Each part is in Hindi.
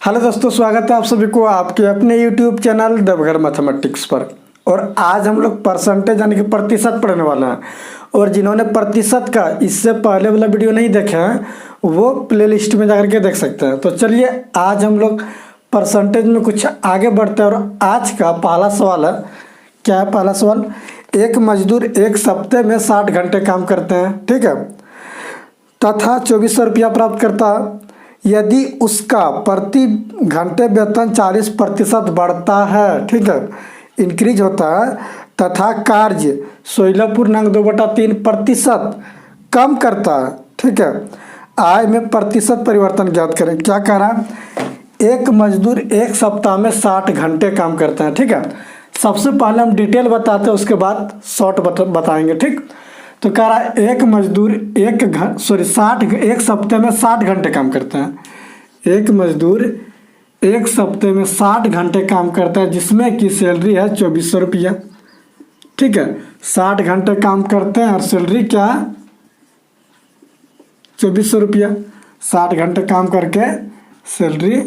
हेलो दोस्तों, स्वागत है आप सभी को आपके अपने यूट्यूब चैनल देवघर मैथमेटिक्स पर। और आज हम लोग परसेंटेज यानी कि प्रतिशत पढ़ने वाले हैं। और जिन्होंने प्रतिशत का इससे पहले वाला वीडियो नहीं देखे हैं वो प्लेलिस्ट में जाकर के देख सकते हैं। तो चलिए आज हम लोग परसेंटेज में कुछ आगे बढ़ते हैं। और आज का पहला सवाल है, क्या है पहला सवाल? एक मजदूर एक सप्ते में 60 घंटे काम करते हैं, ठीक है, तथा 2400 रुपया प्राप्त करता है। यदि उसका प्रति घंटे वेतन 40% बढ़ता है, ठीक है, इंक्रीज होता है, तथा कार्य 16.2/3% कम करता है, ठीक है, आय में प्रतिशत परिवर्तन ज्ञात करें। क्या कह रहा है? एक मजदूर एक सप्ताह में 60 घंटे काम करते हैं, ठीक है। सबसे पहले हम डिटेल बताते हैं, उसके बाद शॉर्ट बताएंगे, ठीक। तो कह रहा है एक मजदूर एक सप्ते में 60 घंटे काम करते हैं। एक मजदूर एक सप्ते में 60 घंटे काम करता है, जिसमें कि सैलरी है 2400 रुपया, ठीक है। 60 घंटे काम करते हैं और सैलरी क्या है? 2400 रुपया। 60 घंटे काम करके सैलरी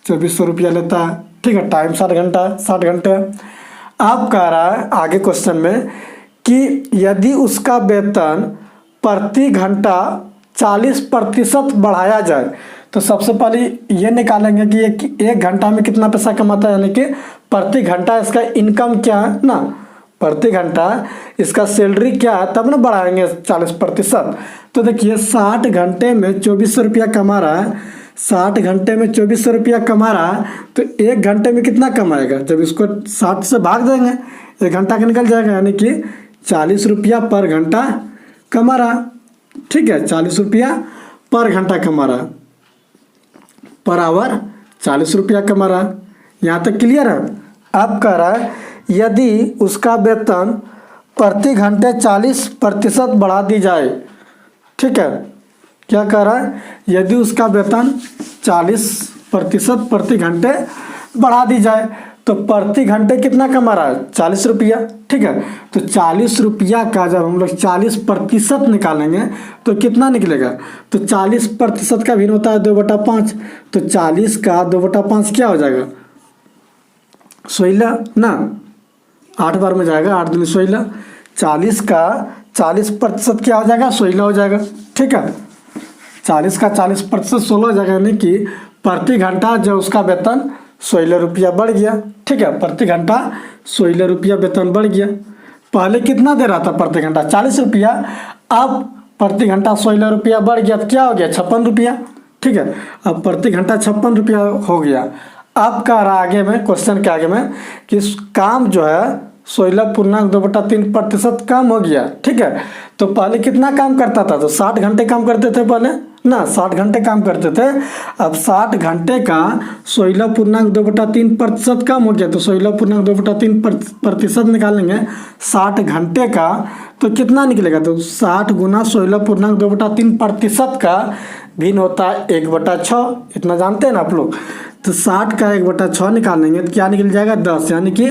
2400 रुपया लेता है, ठीक है। टाइम 60 घंटे। अब कह रहा है आगे क्वेश्चन में कि यदि उसका वेतन प्रति घंटा 40% बढ़ाया जाए, तो सबसे पहले ये निकालेंगे कि एक घंटा में कितना पैसा कमाता है, यानी कि प्रति घंटा इसका इनकम क्या है ना, प्रति घंटा इसका सैलरी क्या है, तब ना बढ़ाएंगे 40%। तो देखिए 60 घंटे में 2400 रुपया कमा रहा है, 60 घंटे में 2400 रुपया कमा रहा है, तो एक घंटे में कितना कमाएगा? जब इसको 60 से भाग देंगे एक घंटा का निकल जाएगा, यानी कि 40 रुपया पर घंटा कमा रहा, ठीक है। 40 रुपया पर घंटा कमा रहा, पर आवर 40 रुपया कमा रहा। यहाँ तक क्लियर है? अब कह रहा है यदि उसका वेतन प्रति घंटे 40% बढ़ा दी जाए, ठीक है। क्या कह रहा है? यदि उसका वेतन 40% प्रति घंटे बढ़ा दी जाए, तो प्रति घंटे कितना कमा रहा है? 40 रुपया, ठीक है। तो 40 रुपया का जब हम लोग 40% निकालेंगे तो कितना निकलेगा? तो 40% का भिन्न होता है 2/5। तो 40 का 2/5 क्या हो जाएगा? 16 ना, 8 बार में जाएगा, 8 दूनी 16। 40 का 40% क्या हो जाएगा? 16 हो जाएगा, ठीक है। 40 का 40% 16 हो जाएगा, यानी कि प्रति घंटा जो उसका वेतन 16 रुपया बढ़ गया, ठीक है। प्रति घंटा 16 रुपया वेतन बढ़ गया। पहले कितना दे रहा था प्रति घंटा? 40 रुपया। अब प्रति घंटा 16 रुपया बढ़ गया, तो क्या हो गया? 56 रुपया, ठीक है। अब प्रति घंटा 56 रुपया हो गया। अब कह रहा आगे में, क्वेश्चन के आगे में, कि काम जो है 16.2/3% कम हो गया, ठीक है। तो पहले कितना काम करता था? तो 60 घंटे काम करते थे पहले ना, 60 घंटे काम करते थे। अब 60 घंटे का 16.2/3% कम हो गया, तो 16.2/3% निकालेंगे 60 घंटे का, तो कितना निकलेगा? तो 60 गुना 16.2/3% का भिन्न होता है 1/6। इतना जानते हैं ना आप लोग। तो 60 का 1/6 निकालेंगे तो क्या निकल जाएगा? 10। यानी कि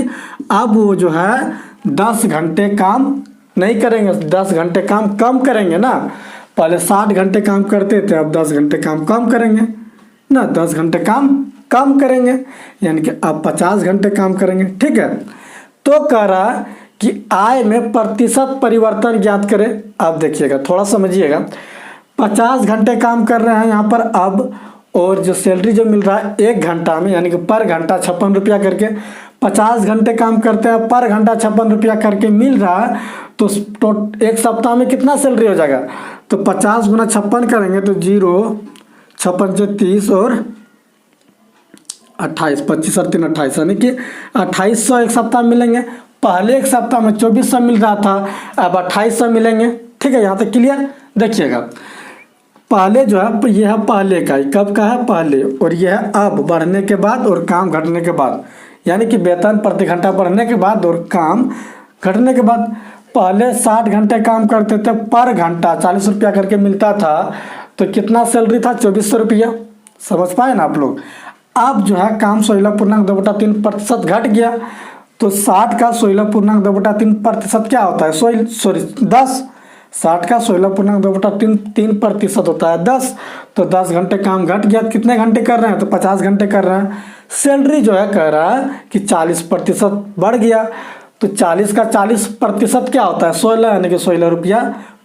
अब वो जो है 10 घंटे काम नहीं करेंगे, 10 घंटे काम कम करेंगे ना। पहले 60 घंटे काम करते थे, अब 10 घंटे काम कम करेंगे ना, 10 घंटे काम कम करेंगे, यानी कि अब 50 घंटे काम करेंगे, ठीक है। तो कह रहा कि आय में प्रतिशत परिवर्तन ज्ञात करें। अब देखिएगा, थोड़ा समझिएगा। 50 घंटे काम कर रहे हैं यहाँ पर अब, और जो सैलरी जो मिल रहा है एक घंटा में, यानी कि पर घंटा 56 रुपया करके, 50 घंटे काम करते हैं, पर घंटा 56 रुपया करके मिल रहा है, तो एक सप्ताह में कितना सैलरी हो जाएगा? तो 50 गुना 56 करेंगे तो 0, 56 से 30 और 28, 25 और 3 28, यानी कि 2800 एक सप्ताह में मिलेंगे। पहले एक सप्ताह में 2400 मिल रहा था, अब 2800 मिलेंगे, ठीक है। यहाँ तक क्लियर? देखिएगा, पहले जो है यह है पहले का, कब का है? पहले। और यह है अब बढ़ने के बाद और काम घटने के बाद, यानी कि वेतन प्रति घंटा बढ़ने के बाद और काम घटने के बाद। पहले 60 घंटे काम करते थे, पर घंटा 40 रुपया करके मिलता था, तो कितना सैलरी था? 2400 रुपया। समझ पाए ना आप लोग? अब जो है काम 16.2/3% घट गया, तो 60 का 16.2/3% क्या होता है? 10। 60 का 16.2/3 होता है 10। तो 10 घंटे काम घट गया, कितने घंटे कर रहे हैं, तो 50 घंटे कर रहे हैं। सैलरी जो है कह रहा है कि 40% बढ़ गया। तो 40 का 40% क्या होता है, 16, यानी कि 16 रुपया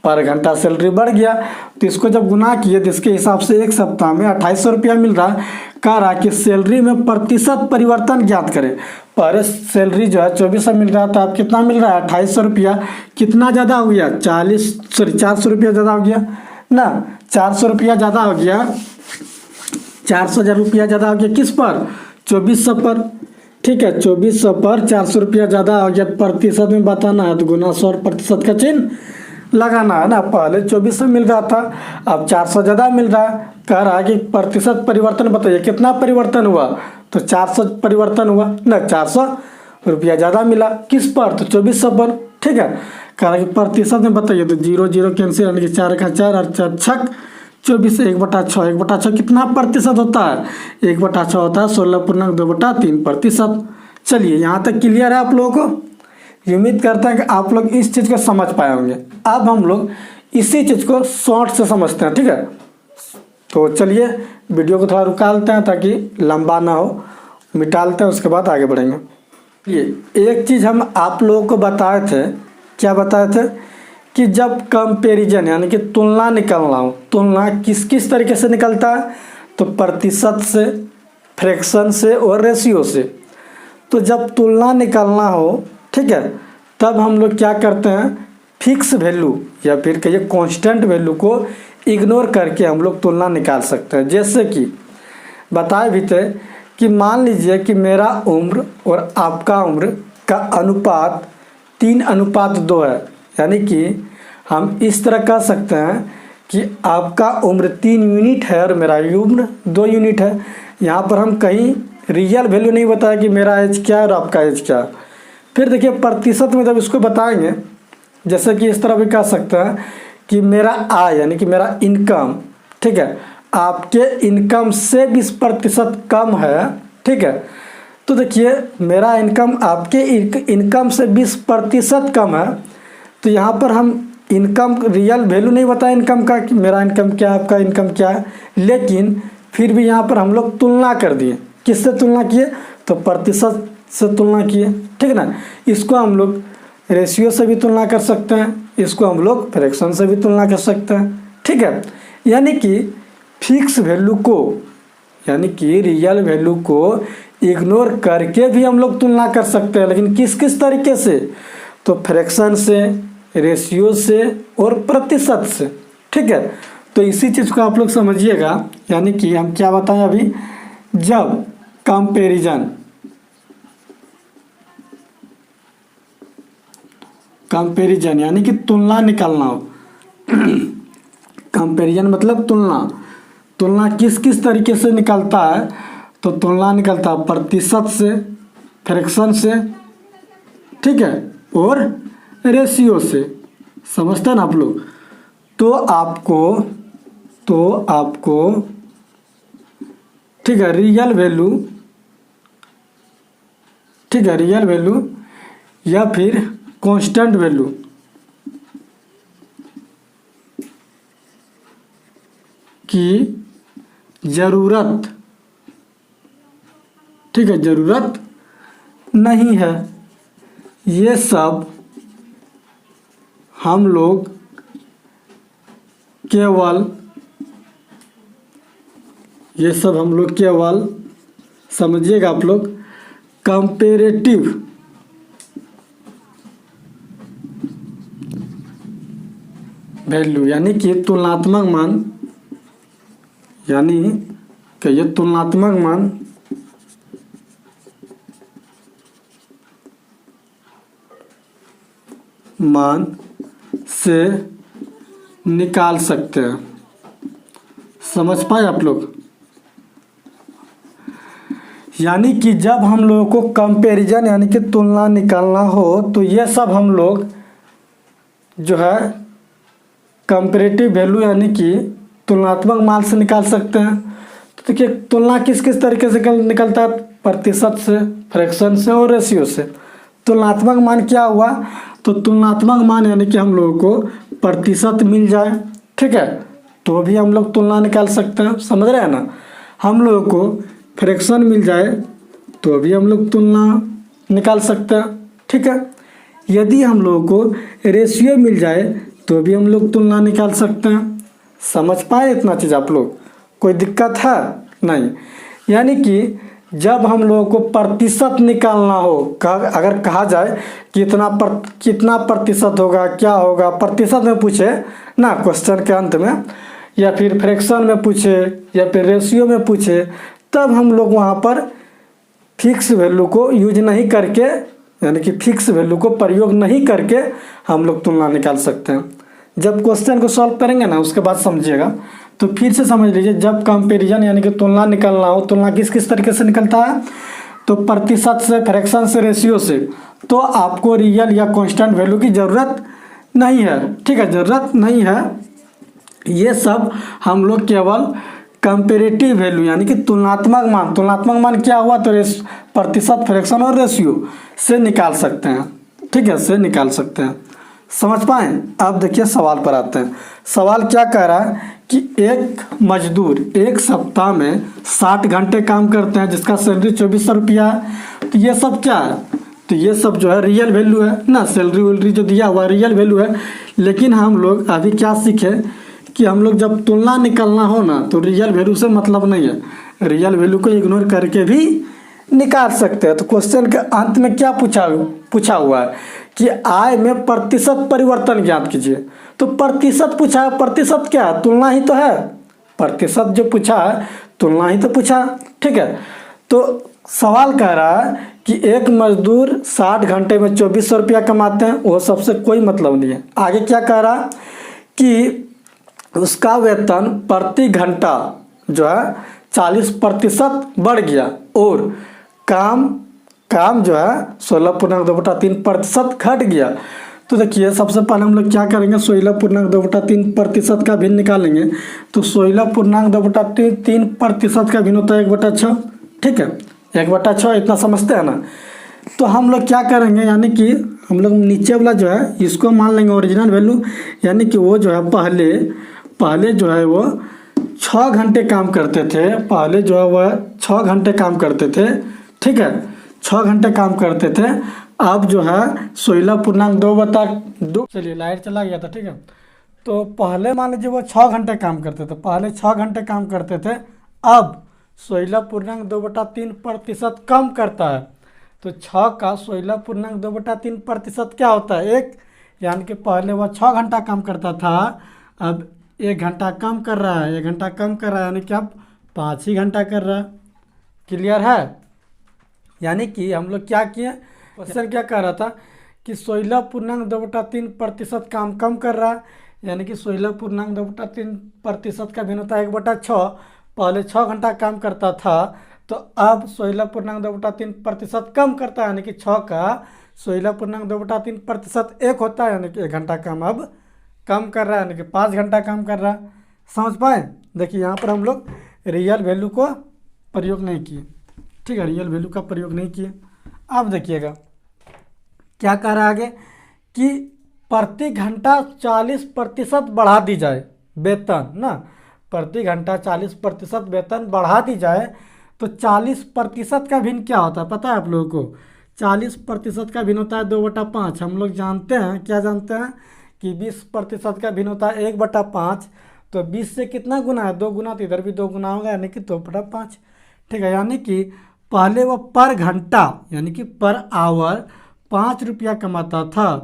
पर घंटा सैलरी बढ़ गया। तो इसको जब गुना किए तो इसके हिसाब से एक सप्ताह में 2800 रुपया मिल रहा है। कह रहा है कि सैलरी में प्रतिशत परिवर्तन ज्ञात करें। पर सैलरी जो है 2400 मिल रहा था, अब कितना मिल रहा है 2800 रुपया। कितना ज़्यादा हो गया, 400 रुपया ज़्यादा हो गया ना, 400 रुपया ज़्यादा हो गया, 400 रुपया ज़्यादा हो गया किस पर, 2400 पर। ठीक है, 2400 पर 400 रुपया ज़्यादा हो गया। प्रतिशत में बताना है तो गुना 100 प्रतिशत का चिन्ह लगाना है ना। पहले 2400 मिल रहा था, अब 400 ज़्यादा मिल रहा है। कह रहा है कि प्रतिशत परिवर्तन बताइए कितना परिवर्तन हुआ, तो 400 परिवर्तन हुआ ना, 400 रुपया ज़्यादा मिला किस पर, तो 2400 पर। ठीक है, कह रहा है कि प्रतिशत में बताइए, तो 0 0 कैंसिल, यानी कि 4 का 4 और 4 छक 24, 1/6, 1/6 कितना प्रतिशत होता है, 1/6 होता है 16.2/3%। चलिए यहाँ तक क्लियर है आप लोगों को। उम्मीद करते हैं कि आप लोग इस चीज़ को समझ पाए होंगे। अब हम लोग इसी चीज़ को शॉर्ट से समझते हैं। ठीक है, तो चलिए वीडियो को थोड़ा रुका लेते हैं ताकि लंबा ना हो, मिटालते हैं, उसके बाद आगे बढ़ेंगे। ये एक चीज़ हम आप लोगों को बताए थे, क्या बताए थे, कि जब कंपैरिजन यानी कि तुलना निकालना हो, तुलना किस किस तरीके से निकलता है, तो प्रतिशत से, फ्रैक्शन से और रेशियो से। तो जब तुलना निकालना हो, ठीक है, तब हम लोग क्या करते हैं, फिक्स वैल्यू या फिर कहिए कांस्टेंट वैल्यू को इग्नोर करके हम लोग तुलना निकाल सकते हैं। जैसे कि बताए भी थे कि मान लीजिए कि मेरा उम्र और आपका उम्र का अनुपात 3:2 है। यानी कि हम इस तरह कह सकते हैं कि आपका उम्र 3 यूनिट है और मेरा उम्र 2 यूनिट है। यहाँ पर हम कहीं रियल वैल्यू नहीं बताया कि मेरा एज क्या है और आपका एज क्या है। फिर देखिए प्रतिशत में जब इसको बताएंगे, जैसे कि इस तरह भी कह सकते हैं कि मेरा आय यानी कि मेरा इनकम, ठीक है, आपके इनकम से 20% कम है। ठीक है, तो देखिए मेरा इनकम आपके इनकम से 20% कम है। तो यहाँ पर हम इनकम रियल वैल्यू नहीं बताया इनकम का कि मेरा इनकम क्या है, आपका इनकम क्या है, लेकिन फिर भी यहाँ पर हम लोग तुलना कर दिए। किससे तुलना किए, तो प्रतिशत से तुलना किए। ठीक है ना, इसको हम लोग रेशियो से भी तुलना कर सकते हैं, इसको हम लोग फ्रैक्शन से भी तुलना कर सकते हैं। ठीक है, यानी कि फिक्स वैल्यू को यानी कि रियल वैल्यू को इग्नोर करके भी हम लोग तुलना कर सकते हैं, लेकिन किस किस तरीके से, तो फ्रैक्शन से, रेशियो से और प्रतिशत से। ठीक है, तो इसी चीज़ को आप लोग समझिएगा। यानी कि हम क्या बताएं अभी, जब कंपैरिजन यानी कि तुलना निकालना हो कंपैरिजन मतलब तुलना किस किस तरीके से निकलता है, तो तुलना निकलता है प्रतिशत से, फ्रैक्शन से, ठीक है, और रेशियो से। समझते हैं ना आप लोग। तो आपको ठीक है रियल वैल्यू या फिर कांस्टेंट वैल्यू की ज़रूरत, ठीक है, ज़रूरत नहीं है। ये सब हम लोग केवल समझिएगा आप लोग कंपैरेटिव वैल्यू यानी कि तुलनात्मक मान, यानी कि ये तुलनात्मक मान से निकाल सकते हैं। समझ पाए आप लोग। यानी कि जब हम लोगों को कंपैरिजन यानी कि तुलना निकालना हो, तो ये सब हम लोग जो है कंपैरेटिव वैल्यू यानी कि तुलनात्मक मान से निकाल सकते हैं। तो देखिए तुलना किस किस तरीके से निकलता है, प्रतिशत से, फ्रैक्शन से और रेशियो से। तुलनात्मक मान क्या हुआ, तो तुलनात्मक मान यानी कि हम लोगों को प्रतिशत मिल जाए, ठीक है, तो भी हम लोग तुलना निकाल सकते हैं। समझ रहे हैं ना। हम लोगों को फ्रैक्शन मिल जाए तो भी हम लोग तुलना निकाल सकते हैं, ठीक है। यदि हम लोगों को रेशियो मिल जाए तो भी हम लोग तुलना निकाल सकते हैं। समझ पाए इतना चीज़ आप लोग? कोई दिक्कत है नहीं। यानी कि जब हम लोगों को प्रतिशत निकालना हो, अगर कहा जाए कितना प्रतिशत होगा, क्या होगा, प्रतिशत में पूछे ना क्वेश्चन के अंत में, या फिर फ्रैक्शन में पूछे, या फिर रेशियो में पूछे, तब हम लोग वहाँ पर फिक्स वैल्यू को यूज नहीं करके, यानी कि फिक्स वैल्यू को प्रयोग नहीं करके हम लोग तुलना निकाल सकते हैं। जब क्वेश्चन को सॉल्व करेंगे ना, उसके बाद समझिएगा। तो फिर से समझ लीजिए, जब कंपैरिजन यानी कि तुलना निकालना हो, तुलना किस किस तरीके से निकलता है, तो प्रतिशत से, फ्रैक्शन से, रेशियो से। तो आपको रियल या कांस्टेंट वैल्यू की ज़रूरत नहीं है, ठीक है, ज़रूरत नहीं है। ये सब हम लोग केवल कंपेरेटिव वैल्यू यानी कि तुलनात्मक मान क्या हुआ, तो प्रतिशत, फ्रैक्शन और रेशियो से निकाल सकते हैं, ठीक है, से निकाल सकते हैं। समझ पाए? अब देखिए सवाल पर आते हैं। सवाल क्या कह रहा है कि एक मजदूर एक सप्ताह में 60 घंटे काम करते हैं, जिसका सैलरी 2400 रुपया है। तो ये सब क्या है, तो ये सब जो है रियल वैल्यू है ना, सैलरी वैलरी जो दिया हुआ रियल वैल्यू है। लेकिन हम लोग अभी क्या सीखे कि हम लोग जब तुलना निकालना हो ना, तो रियल वैल्यू से मतलब नहीं है, रियल वैल्यू को इग्नोर करके भी निकाल सकते हैं। तो क्वेश्चन के अंत में क्या पूछा हुआ है कि आय में प्रतिशत परिवर्तन ज्ञात कीजिए। तो प्रतिशत पूछा है, प्रतिशत क्या है, तुलना ही तो है। प्रतिशत जो पूछा है तुलना ही तो पूछा, ठीक है। तो सवाल कह रहा है कि एक मजदूर 60 घंटे में 2400 रुपया कमाते हैं, वो सबसे कोई मतलब नहीं है। आगे क्या कह रहा कि उसका वेतन प्रति घंटा जो है 40% बढ़ गया, और काम जो है 16.2/3% घट गया। तो देखिए सबसे पहले हम लोग क्या करेंगे, 16.2/3% का भिन्न निकालेंगे। तो 16.2/3% का भिन्न होता है 1/6, ठीक है, 1/6, इतना समझते हैं ना। तो हम लोग क्या करेंगे, यानी कि हम लोग नीचे वाला जो है इसको मान लेंगे ओरिजिनल वैल्यू, यानी कि वो जो है पहले जो है वो 6 घंटे काम करते थे, पहले जो है वह 6 घंटे काम करते थे, ठीक है, 6 घंटे काम करते थे। अब जो है 16.2/2, चलिए लाइट चला गया था, ठीक है। तो पहले मान लीजिए वो 6 घंटे काम करते थे, पहले 6 घंटे काम करते थे, अब 16.2/3% कम करता है। तो 6 का 16.2/3% क्या होता है, 1, यानी कि पहले वह 6 घंटा काम करता था, अब 1 घंटा कम कर रहा है, 1 घंटा कम कर रहा है, यानी कि अब 5 ही घंटा कर रहा है। क्लियर है? यानी कि हम लोग क्या किए, क्वेश्चन क्या कह रहा था कि 16.2/3% काम कम कर रहा है, यानी कि 16.2/3% का भिन्न होता है 1/6। पहले 6 घंटा काम करता था, तो अब 16.2/3% कम करता है, यानी कि 6 का 16.2/3% 1 होता है, यानी कि 1 घंटा काम अब कम कर रहा है, यानी कि 5 घंटा काम कर रहा है। समझ पाए? देखिए यहाँ पर हम लोग रियल वैल्यू को प्रयोग नहीं किए, ठीक है, रियल वैल्यू का प्रयोग नहीं किए। अब देखिएगा क्या कह रहा है आगे कि प्रति घंटा 40% बढ़ा दी जाए वेतन ना, प्रति घंटा 40% वेतन बढ़ा दी जाए। तो 40% का भिन्न क्या होता है पता है आप लोगों को? 40% का भिन्न होता है 2/5। हम लोग जानते हैं, क्या जानते हैं कि 20% का भिन्न होता है 1/5। तो 20 से कितना गुना है, 2 गुना, तो इधर भी 2 गुना होगा, यानी कि 2/5, ठीक है। यानी कि पहले वो पर घंटा यानी कि पर आवर 5 रुपया कमाता था,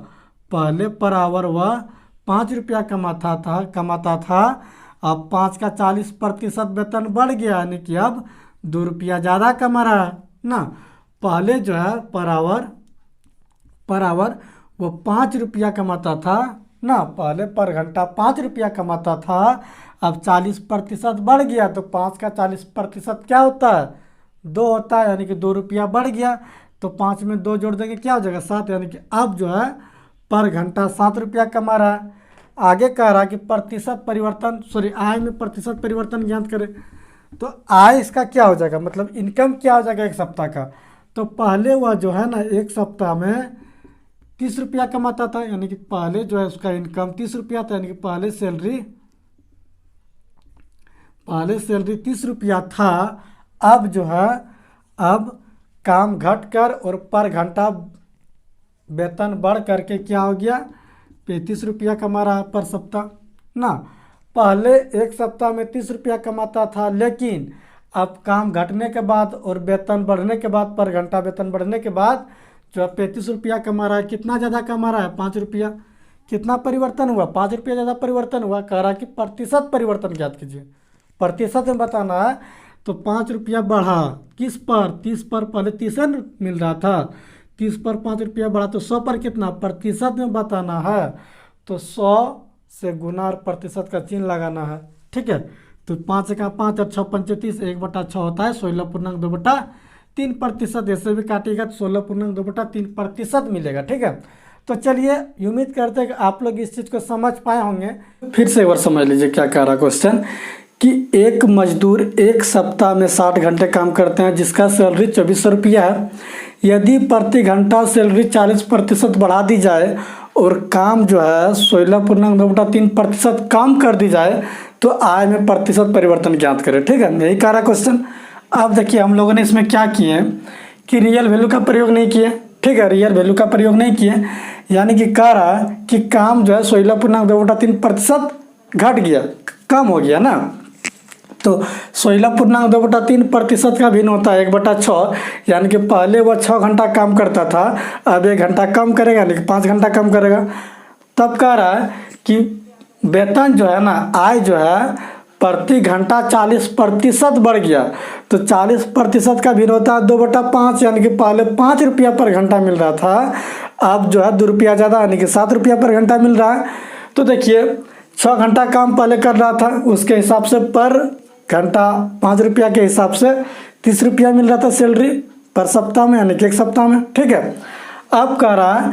पहले पर आवर वह 5 रुपया कमाता था। अब 5 का 40% वेतन बढ़ गया, यानी कि अब 2 रुपया ज़्यादा कमा रहा है ना। पहले जो है पर आवर वो 5 रुपया कमाता था ना, पहले पर घंटा 5 रुपया कमाता था, अब 40% बढ़ गया, तो 5 का 40% क्या होता है, 2 होता है, यानी कि 2 रुपया बढ़ गया। तो 5 में 2 जोड़ देंगे क्या हो जाएगा, 7, यानी कि अब जो है पर घंटा 7 रुपया कमा रहा है। आगे कह रहा है कि आय में प्रतिशत परिवर्तन ज्ञात करें। तो आय इसका क्या हो जाएगा, मतलब इनकम क्या हो जाएगा एक सप्ताह का। तो पहले वह जो है ना एक सप्ताह में 30 रुपया कमाता था, यानी कि पहले जो है उसका इनकम 30 रुपया था, यानी कि पहले सैलरी 30 रुपया था। अब जो है अब काम घट कर और पर घंटा वेतन बढ़ करके क्या हो गया, 35 रुपया कमा रहा है पर सप्ताह ना। पहले एक सप्ताह में 30 रुपया कमाता था, लेकिन अब काम घटने के बाद और वेतन बढ़ने के बाद, पर घंटा वेतन बढ़ने के बाद जो है 35 रुपया कमा रहा है। कितना ज़्यादा कमा रहा है, 5 रुपया। कितना परिवर्तन हुआ, 5 रुपया ज़्यादा परिवर्तन हुआ। कह रहा है कि प्रतिशत परिवर्तन ज्ञात कीजिए, प्रतिशत में बताना है। तो 5 रुपया बढ़ा किस पर, 30 पर, पहले 30 मिल रहा था, 30 पर 5 रुपया बढ़ा तो 100 पर कितना, प्रतिशत में बताना है। तो 100 से गुना और प्रतिशत का चिन्ह लगाना है, ठीक है। तो 5 का 5 और 6 पंचे 30, 1/6 होता है 16.2/3%। ऐसे भी काटिएगा तो 16.2/3% मिलेगा, ठीक है। तो चलिए उम्मीद करते हैं कि आप लोग इस चीज़ को समझ पाए होंगे। फिर से एक बार समझ लीजिए क्या कह रहा क्वेश्चन, कि एक मजदूर एक सप्ताह में 60 घंटे काम करते हैं, जिसका सैलरी 2400 रुपया है। यदि प्रति घंटा सैलरी 40% बढ़ा दी जाए और काम जो है 16.2/3% काम कर दी जाए, तो आय में प्रतिशत परिवर्तन ज्ञात करें, ठीक है। यही कह रहा क्वेश्चन। अब देखिए हम लोगों ने इसमें क्या किए कि रियल वैल्यू का प्रयोग नहीं किए, ठीक है, रियल वैल्यू का प्रयोग नहीं किए। यानी कि कह रहा कि काम जो है 16.2/3% घट गया, कम हो गया ना। तो 16.2/3% का भिन्न होता है 1/6, यानी कि पहले वह 6 घंटा काम करता था, अब 1 घंटा कम करेगा, यानी कि 5 घंटा कम करेगा। तब कह रहा है कि वेतन जो है ना, आय जो है प्रति घंटा 40% बढ़ गया। तो 40% का भिन्न होता है 2/5, यानी कि पहले 5 रुपया पर घंटा मिल रहा था, अब जो है 2 रुपया ज़्यादा, यानी कि 7 रुपया पर घंटा मिल रहा है। तो देखिए 6 घंटा काम पहले कर रहा था, उसके हिसाब से पर घंटा 5 रुपया के हिसाब से 30 रुपया मिल रहा था सैलरी पर सप्ताह में, यानी कि एक सप्ताह में, ठीक है। अब कह रहा है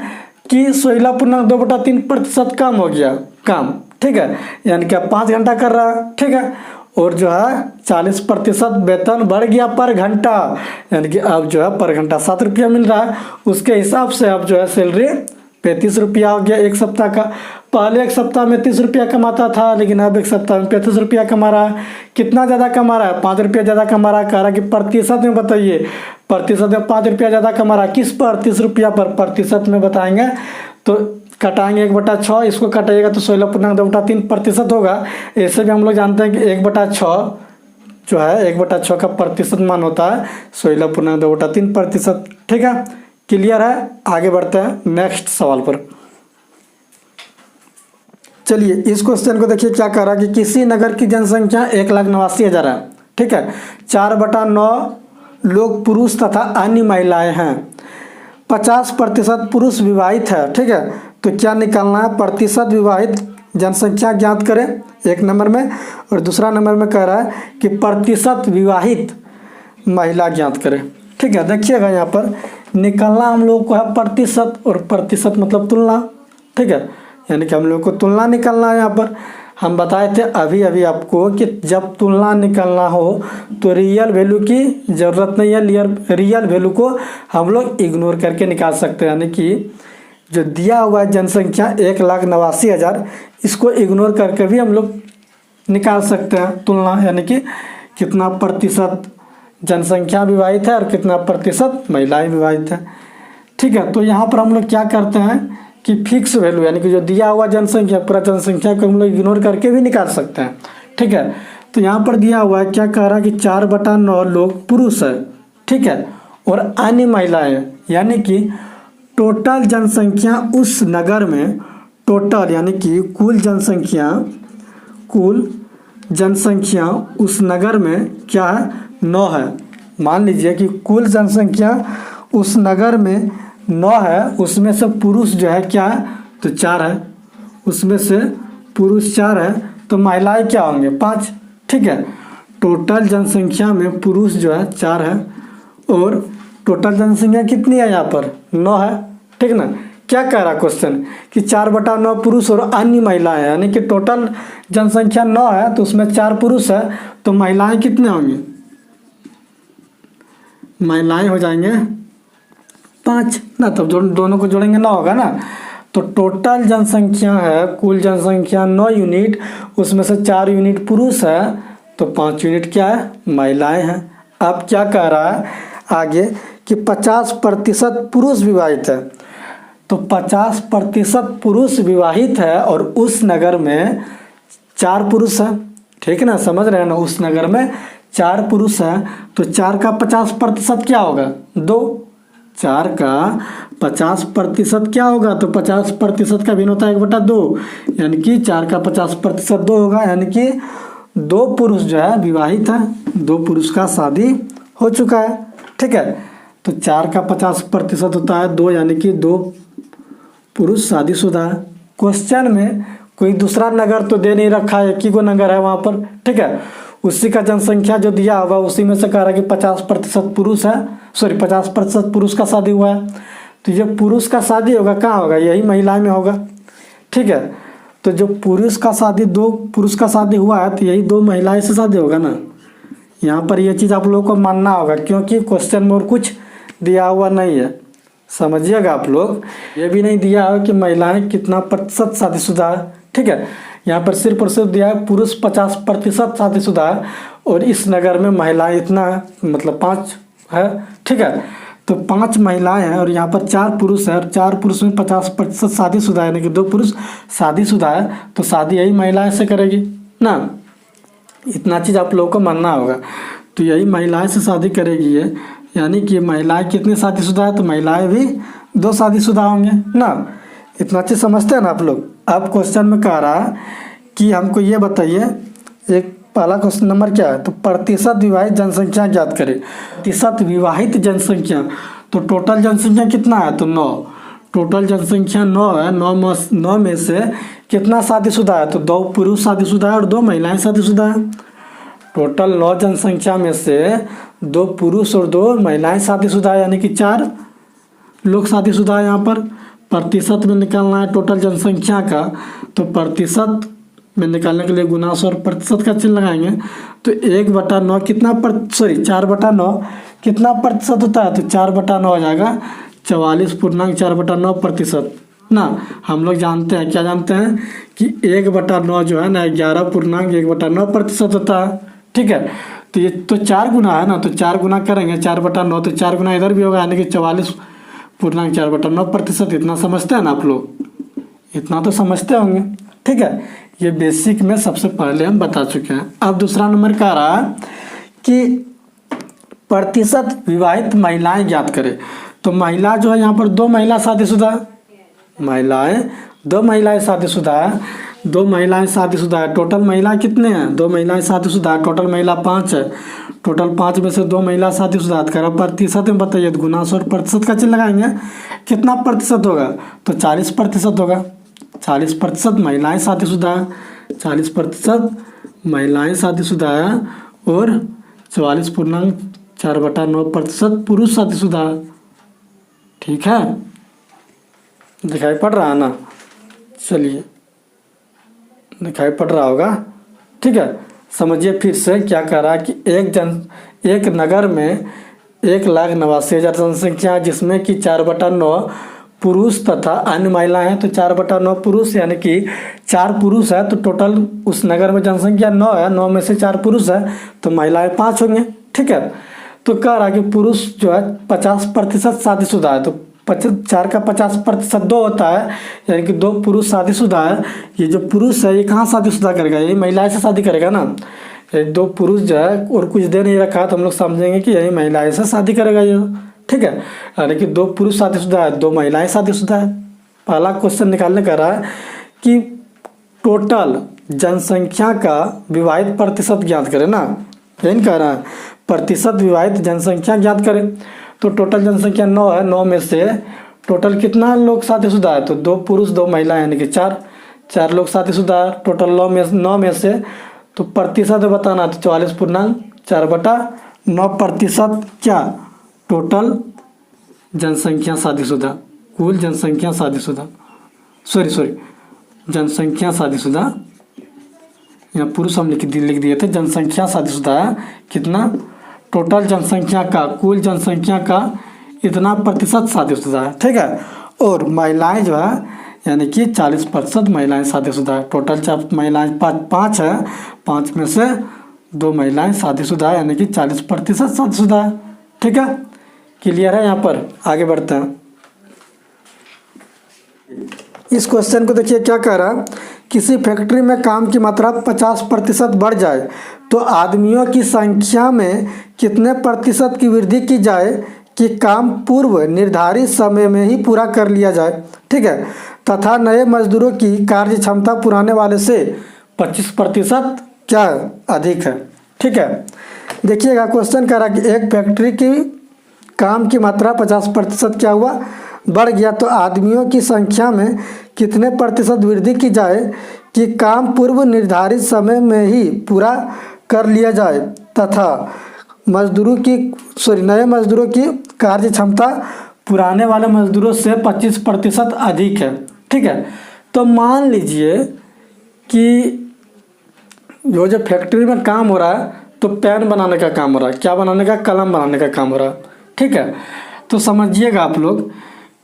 कि 16.2/3% कम हो गया काम, ठीक है, यानी कि अब 5 घंटा कर रहा है, ठीक है। और जो है 40% वेतन बढ़ गया पर घंटा, यानी कि अब जो है पर घंटा 7 रुपया मिल रहा है। उसके हिसाब से अब जो है सैलरी 35 रुपया हो गया एक सप्ताह का। पहले एक सप्ताह में 30 रुपया कमाता था, लेकिन अब एक सप्ताह में 35 रुपया कमा रहा है। कितना ज़्यादा कमा रहा है, 5 रुपया ज़्यादा कमा रहा है। कह रहा है कि प्रतिशत में बताइए, प्रतिशत में 5 रुपया ज़्यादा कमा रहा है, किस पर, 30 रुपया पर, प्रतिशत में बताएंगे तो कटाएंगे 1/6, इसको कटाइएगा तो 16.2/3% होगा। ऐसे भी हम लोग जानते हैं कि 1/6 जो है 1/6 का प्रतिशत मान होता है 16.2/3%, ठीक है। क्लियर है, आगे बढ़ते हैं नेक्स्ट सवाल पर। चलिए इस क्वेश्चन को देखिए क्या कह रहा है कि किसी नगर की जनसंख्या 1,89,000 है, ठीक है। 4/9 लोग पुरुष तथा अन्य महिलाएं हैं, 50% पुरुष विवाहित है, ठीक है। तो क्या निकालना है, प्रतिशत विवाहित जनसंख्या ज्ञात करें एक नंबर में, और दूसरा नंबर में कह रहा है कि प्रतिशत विवाहित महिला ज्ञात करें, ठीक है। देखिएगा यहाँ पर निकालना हम लोग को है प्रतिशत, और प्रतिशत मतलब तुलना, ठीक है, यानी कि हम लोग को तुलना निकालना है। यहाँ पर हम बताए थे अभी अभी आपको कि जब तुलना निकालना हो तो रियल वैल्यू की ज़रूरत नहीं है, रियल वैल्यू को हम लोग इग्नोर करके निकाल सकते हैं। यानी कि जो दिया हुआ है जनसंख्या 1,89,000, इसको इग्नोर करके भी हम लोग निकाल सकते हैं तुलना, यानी कि कितना प्रतिशत जनसंख्या विवाहित है और कितना प्रतिशत महिलाएं विवाहित है, ठीक है। तो यहाँ पर हम लोग क्या करते हैं कि फिक्स वैल्यू, यानी कि जो दिया हुआ जनसंख्या, पूरा जनसंख्या को हम लोग इग्नोर करके भी निकाल सकते हैं, ठीक है। तो यहाँ पर दिया हुआ है क्या कह रहा है कि 4/9 लोग पुरुष है, ठीक है, और अन्य महिलाएं, यानी कि टोटल जनसंख्या उस नगर में, टोटल यानी कि कुल जनसंख्या उस नगर में क्या है, 9 है। मान लीजिए कि कुल जनसंख्या उस नगर में 9 है, उसमें से पुरुष जो है क्या है, तो 4 है, उसमें से पुरुष 4 है, तो महिलाएं क्या होंगे, 5, ठीक है। टोटल जनसंख्या में पुरुष जो है 4 है, और टोटल जनसंख्या कितनी है यहाँ पर, 9 है, ठीक ना। क्या कह रहा क्वेश्चन कि 4/9 पुरुष और अन्य महिलाएं, यानी कि टोटल जनसंख्या 9 है, तो उसमें 4 पुरुष है, तो महिलाएं कितने होंगी, महिलाएं हो जाएंगे 5 ना, तब दोनों को जोड़ेंगे 9 होगा ना। तो टोटल जनसंख्या है, कुल जनसंख्या 9 यूनिट, उसमें से 4 यूनिट पुरुष है, तो 5 यूनिट क्या है, महिलाएं हैं। अब क्या कह रहा है आगे कि 50% पुरुष विवाहित है, तो 50% पुरुष विवाहित है और उस नगर में 4 पुरुष हैं, ठीक है ना, समझ रहे हैं ना, उस नगर में 4 पुरुष हैं, तो 4 का 50% क्या होगा, 2। 4 का 50% क्या होगा, तो 50% का भिन्न होता है 1/2, यानी कि 4 का 50% 2 होगा, यानी कि 2 पुरुष जो है विवाहित है, 2 पुरुष का शादी हो चुका है, ठीक है। तो 4 का 50% होता है 2, यानी कि 2 पुरुष शादीशुदा है। क्वेश्चन में कोई दूसरा नगर तो दे नहीं रखा है, एक ही को नगर है वहाँ पर, ठीक है, उसी का जनसंख्या जो दिया होगा उसी में से कह रहा है कि 50% पुरुष है, सॉरी 50% पुरुष का शादी हुआ है, तो ये पुरुष का शादी होगा कहाँ होगा, यही महिला में होगा, ठीक है। तो जो पुरुष का शादी 2 पुरुष का शादी हुआ है, तो यही 2 महिलाएं से शादी होगा ना। यहाँ पर ये चीज़ आप लोगों को मानना होगा, क्योंकि क्वेश्चन में और कुछ दिया हुआ नहीं है, समझिएगा आप लोग। ये भी नहीं दिया है कि महिलाएं कितना प्रतिशत शादीशुदा है, ठीक है। यहाँ पर सिर्फ और सिर्फ दिया है पुरुष 50% शादीशुदा है और इस नगर में महिलाएं इतना है, मतलब 5 है, ठीक है। तो 5 महिलाएं हैं और यहाँ पर 4 पुरुष है, और 4 पुरुष में 50% शादीशुदा है, यानी कि 2 पुरुष शादीशुदा है, तो शादी यही महिलाएं से करेगी ना। इतना चीज़ आप लोगों को मानना होगा, तो यही महिलाएं से शादी करेगी ये, यानी कि महिलाएं कितनी शादीशुदा है, तो महिलाएं भी 2 शादीशुदा होंगे ना। इतना चीज़ समझते हैं ना आप लोग। अब क्वेश्चन में कह रहा है कि हमको ये बताइए, एक पहला क्वेश्चन नंबर क्या है, तो प्रतिशत विवाहित जनसंख्या ज्ञात करें। प्रतिशत विवाहित जनसंख्या, तो टोटल जनसंख्या कितना है, तो 9, टोटल जनसंख्या 9 है, 9 में से कितना शादीशुदा है, तो 2 पुरुष शादीशुदा है और 2 महिलाएं शादीशुदा है। टोटल 9 जनसंख्या में से 2 पुरुष और 2 महिलाएं शादीशुदा है, यानी कि 4 लोग शादीशुदा है। यहाँ पर प्रतिशत में निकालना है टोटल जनसंख्या का, तो प्रतिशत में निकालने के लिए गुना से और प्रतिशत का चिन्ह लगाएंगे, तो 1/9 कितना 4/9 कितना प्रतिशत होता है, तो 4/9 हो जाएगा 44.4/9% ना। हम लोग जानते हैं, क्या जानते हैं कि 1/9 जो है ना 11.1/9% होता है, ठीक है। तो ये तो 4 गुना है ना, तो 4 गुना करेंगे 4/9, तो 4 गुना इधर भी होगा, यानी कि 44.4/9%। इतना समझते हैं ना आप लोग, इतना तो समझते होंगे, ठीक है। ये बेसिक में सबसे पहले हम बता चुके हैं। अब दूसरा नंबर कह रहा है कि प्रतिशत विवाहित महिलाएं ज्ञात करें। तो महिला जो है यहाँ पर 2 महिला शादीशुदा है, महिलाएं 2 महिलाएं शादीशुदा है, 2 महिलाएं शादीशुदा है। टोटल महिला कितने हैं, 2 महिलाएं शादीशुदा है, टोटल महिला 5 है, टोटल 5 में से 2 महिला शादीशुदा है। कह प्रतिशत में बताइए, तो गुना से और प्रतिशत का चिन्ह लगाएंगे, कितना प्रतिशत होगा, तो 40% होगा। 40% महिलाएं शादीशुदा है, 40% महिलाएं शादीशुदा है और 44.4/9% पुरुष शादीशुदा है, ठीक है। दिखाई पड़ रहा है ना, चलिए दिखाई पड़ रहा होगा, ठीक है। समझिए फिर से क्या कह रहा है कि एक नगर में 1,89,000 जनसंख्या, जिसमें कि 4/9 पुरुष तथा अन्य महिलाएं हैं, तो 4/9 पुरुष, यानी कि 4 पुरुष है, तो टोटल उस नगर में जनसंख्या 9 है, 9 में से 4 पुरुष है, तो महिलाएं 5 होंगे, ठीक है। तो कह रहा है कि पुरुष जो है 50% शादीशुदा है, तो 4 का 50% 2 होता है, यानी कि 2 पुरुष शादीशुदा है। ये जो पुरुष है ये कहाँ शादीशुदा करेगा, ये महिलाएं से शादी करेगा ना। ये 2 पुरुष जो है और कुछ दे नहीं रखा है, तो हम लोग समझेंगे कि यही महिलाएं से शादी करेगा ये, ठीक है। यानी कि 2 पुरुष शादीशुदा है, 2 महिलाएं शादीशुदा है। पहला क्वेश्चन निकालने का रहा है कि टोटल जनसंख्या का विवाहित प्रतिशत ज्ञात करें ना, यही कह रहा है प्रतिशत विवाहित जनसंख्या ज्ञात करें। तो टोटल जनसंख्या 9 है, 9 में से टोटल कितना लोग शादीशुदा है, तो 2 पुरुष 2 महिलाएं, यानी कि 4 लोग शादीशुदा है टोटल 9 में से। तो प्रतिशत बताना, तो 44.4/9% क्या टोटल जनसंख्या शादीशुदा, कुल जनसंख्या शादीशुदा, जनसंख्या शादीशुदा, यहाँ पुरुष हम लिख दिए थे, जनसंख्या शादीशुदा है कितना, टोटल जनसंख्या का, कुल जनसंख्या का इतना प्रतिशत शादीशुदा है, ठीक है। और महिलाएं जो है यानी कि 40% महिलाएं शादीशुदा है। टोटल महिलाएं पाँच है, 5 में से 2 महिलाएं शादीशुदा है, यानी कि 40% शादीशुदा है, ठीक है। क्लियर है। यहाँ पर आगे बढ़ते हैं। इस क्वेश्चन को देखिए क्या कह रहा है, किसी फैक्ट्री में काम की मात्रा 50% बढ़ जाए तो आदमियों की संख्या में कितने प्रतिशत की वृद्धि की जाए कि काम पूर्व निर्धारित समय में ही पूरा कर लिया जाए, ठीक है, तथा नए मजदूरों की कार्य क्षमता पुराने वाले से 25% क्या अधिक है, ठीक है। देखिएगा क्वेश्चन कह रहा है कि एक फैक्ट्री की काम की मात्रा 50% क्या हुआ, बढ़ गया तो आदमियों की संख्या में कितने प्रतिशत वृद्धि की जाए कि काम पूर्व निर्धारित समय में ही पूरा कर लिया जाए तथा नए मजदूरों की कार्य क्षमता पुराने वाले मजदूरों से 25% अधिक है, ठीक है। तो मान लीजिए कि जो फैक्ट्री में काम हो रहा है तो पेन बनाने का काम हो रहा है, क्या बनाने का, कलम बनाने का काम हो रहा है, ठीक है। तो समझिएगा आप लोग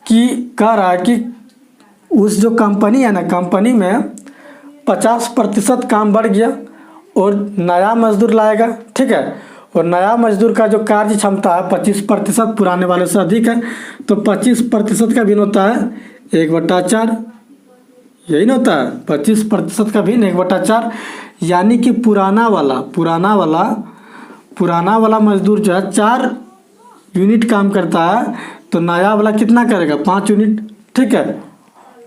कि कह रहा है कि उस जो कंपनी है ना, कंपनी में 50% काम बढ़ गया और नया मजदूर लाएगा, ठीक है। और नया मजदूर का जो कार्य क्षमता है 25% पुराने वाले से अधिक है, तो 25% का भिन्न होता है 1/4, यही ना होता है। 25% का भिन्न 1/4, यानी कि पुराना वाला मजदूर जो है 4 यूनिट काम करता है तो नया वाला कितना करेगा, 5 यूनिट, ठीक है।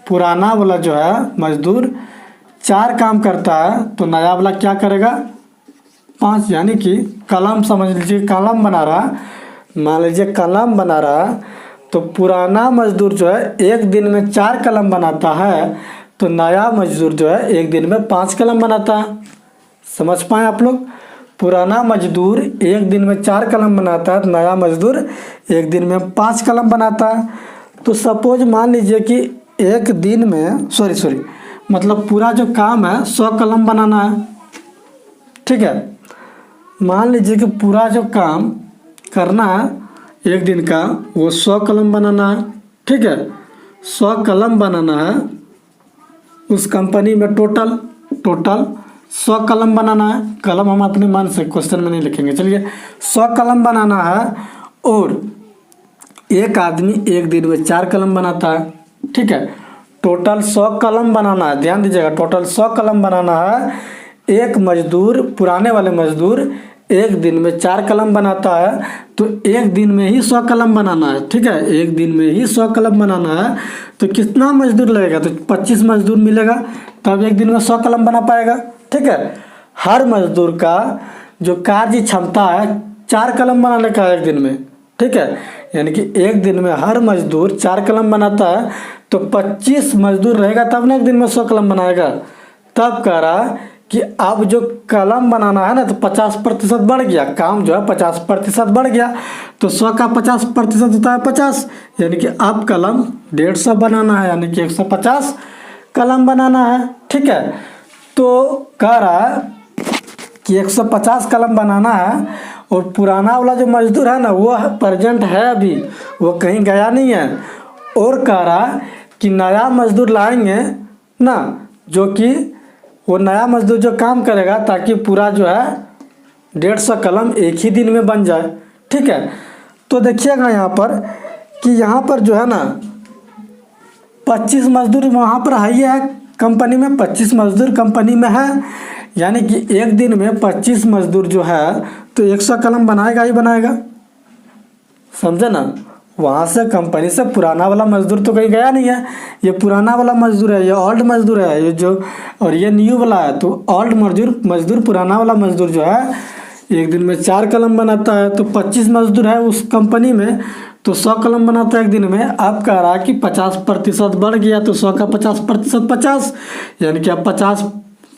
पुराना वाला जो है मजदूर 4 काम करता है तो नया वाला क्या करेगा, 5, यानी कि कलम समझ लीजिए, कलम बना रहा, मान लीजिए कलम बना रहा, तो पुराना मजदूर जो है एक दिन में 4 कलम बनाता है तो नया मजदूर जो है एक दिन में 5 कलम बनाता है। समझ पाए आप लोग, पुराना मजदूर एक दिन में 4 कलम बनाता है तो नया मजदूर एक दिन में 5 कलम बनाता है। तो सपोज मान लीजिए कि एक दिन में मतलब पूरा जो काम है 100 कलम बनाना है, ठीक है। मान लीजिए कि पूरा जो काम करना है एक दिन का वो 100 कलम बनाना है, ठीक है। 100 कलम बनाना है उस कंपनी में, टोटल 100 कलम बनाना है। कलम हम अपने मन से क्वेश्चन में नहीं लिखेंगे, चलिए 100 कलम बनाना है और एक आदमी एक दिन में 4 कलम बनाता है, ठीक है। टोटल 100 कलम बनाना है, ध्यान दीजिएगा, टोटल 100 कलम बनाना है। एक मजदूर, पुराने वाले मजदूर एक दिन में 4 कलम बनाता है तो एक दिन में ही 100 कलम बनाना है, ठीक है। एक दिन में ही 100 कलम बनाना है तो कितना मजदूर लगेगा, तो 25 मजदूर मिलेगा तब एक दिन में 100 कलम बना पाएगा, ठीक है। हर मजदूर का जो कार्य क्षमता है 4 कलम बनाने का एक दिन में, ठीक है। यानी कि एक दिन में हर मजदूर 4 कलम बनाता है तो 25 मजदूर रहेगा तब ना एक दिन में 100 कलम बनाएगा। तब कह रहा कि अब जो कलम बनाना है ना तो 50% बढ़ गया, काम जो है 50% बढ़ गया तो 100 का 50% होता है 50, यानी कि अब कलम 150 बनाना है, यानी कि 150 कलम बनाना है, ठीक है। तो कह रहा कि 150 कलम बनाना है और पुराना वाला जो मजदूर है ना वो प्रेजेंट है अभी, वो कहीं गया नहीं है। और कह रहा कि नया मजदूर लाएंगे ना, जो कि वो नया मजदूर जो काम करेगा ताकि पूरा जो है 150 कलम एक ही दिन में बन जाए, ठीक है। तो देखिएगा यहाँ पर कि यहाँ पर जो है ना 25 मजदूर वहाँ पर है ही है कंपनी में, 25 मजदूर कंपनी में है, यानी कि एक दिन में 25 मजदूर जो है तो 100 कलम बनाएगा ही बनाएगा, समझे ना। वहाँ से कंपनी से पुराना वाला मजदूर तो कहीं गया नहीं है, ये पुराना वाला मजदूर है, ये ओल्ड मजदूर है, ये जो, और ये न्यू वाला है। तो ओल्ड मजदूर पुराना वाला मजदूर जो है एक दिन में 4 कलम बनाता है तो 25 मजदूर है उस कंपनी में तो 100 कलम बनाता है एक दिन में। अब कह रहा कि 50% बढ़ गया तो 100 का 50% 50, यानी कि अब 50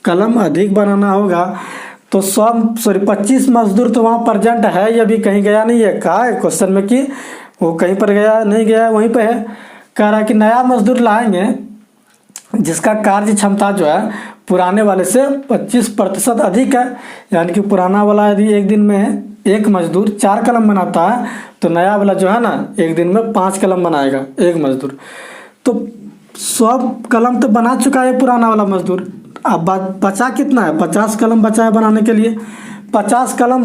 कलम अधिक बनाना होगा तो 25 मजदूर तो वहाँ प्रेजेंट है, ये अभी कहीं गया नहीं है। कहा है क्वेश्चन में कि वो कहीं पर गया नहीं, गया वहीं पे है। कह रहा है कि नया मजदूर लाएंगे जिसका कार्य क्षमता जो है पुराने वाले से 25% अधिक है, यानी कि पुराना वाला यदि एक दिन में एक मजदूर 4 कलम बनाता है तो नया वाला जो है ना एक दिन में 5 कलम बनाएगा एक मजदूर। तो 100 कलम तो बना चुका है पुराना वाला मजदूर। अब बचा कितना है, 50 कलम बचा है बनाने के लिए। 50 कलम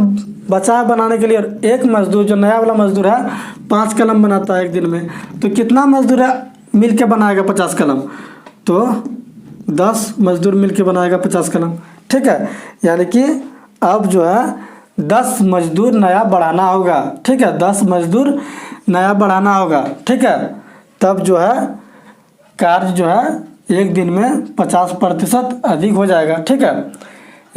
बचा है बनाने के लिए और एक मजदूर जो नया वाला मजदूर है 5 कलम बनाता है एक दिन में। तो कितना मजदूर है मिल के बनाएगा 50 कलम, तो 10 मजदूर मिल के बनाएगा 50 कलम। ठीक है, यानी कि अब जो है 10 मजदूर नया बढ़ाना होगा। ठीक है, 10 मजदूर नया बढ़ाना होगा। ठीक है, तब जो है कार्य जो है एक दिन में 50% अधिक हो जाएगा। ठीक है,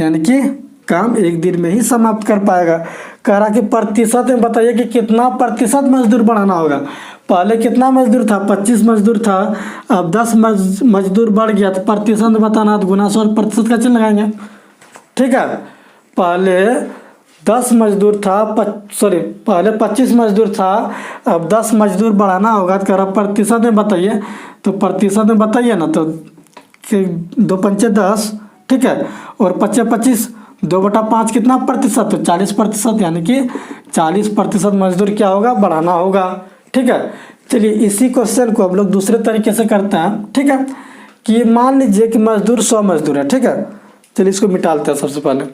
यानी कि काम एक दिन में ही समाप्त कर पाएगा। कह रहा कि प्रतिशत में बताइए कि कितना प्रतिशत मजदूर बढ़ाना होगा। पहले कितना मजदूर था, 25 मजदूर था, अब 10 मजदूर बढ़ गया तो प्रतिशत बताना, तो गुना 100 प्रतिशत का चिन्ह लगाएंगे। ठीक है, पहले 10 मजदूर था, पहले 25 मजदूर था, अब 10 मजदूर बढ़ाना होगा तो कह रहा प्रतिशत में बताइए। तो प्रतिशत में बताइए ना, तो 2 पंचे 10। ठीक है, और 25 25, 2/5 कितना प्रतिशत, तो 40%, यानी कि 40% मजदूर क्या होगा बढ़ाना होगा। ठीक है, चलिए इसी क्वेश्चन को हम लोग दूसरे तरीके से करते हैं। ठीक है, कि मान लीजिए कि मजदूर 100 मजदूर है। ठीक है, चलिए इसको मिटालते हैं सबसे पहले।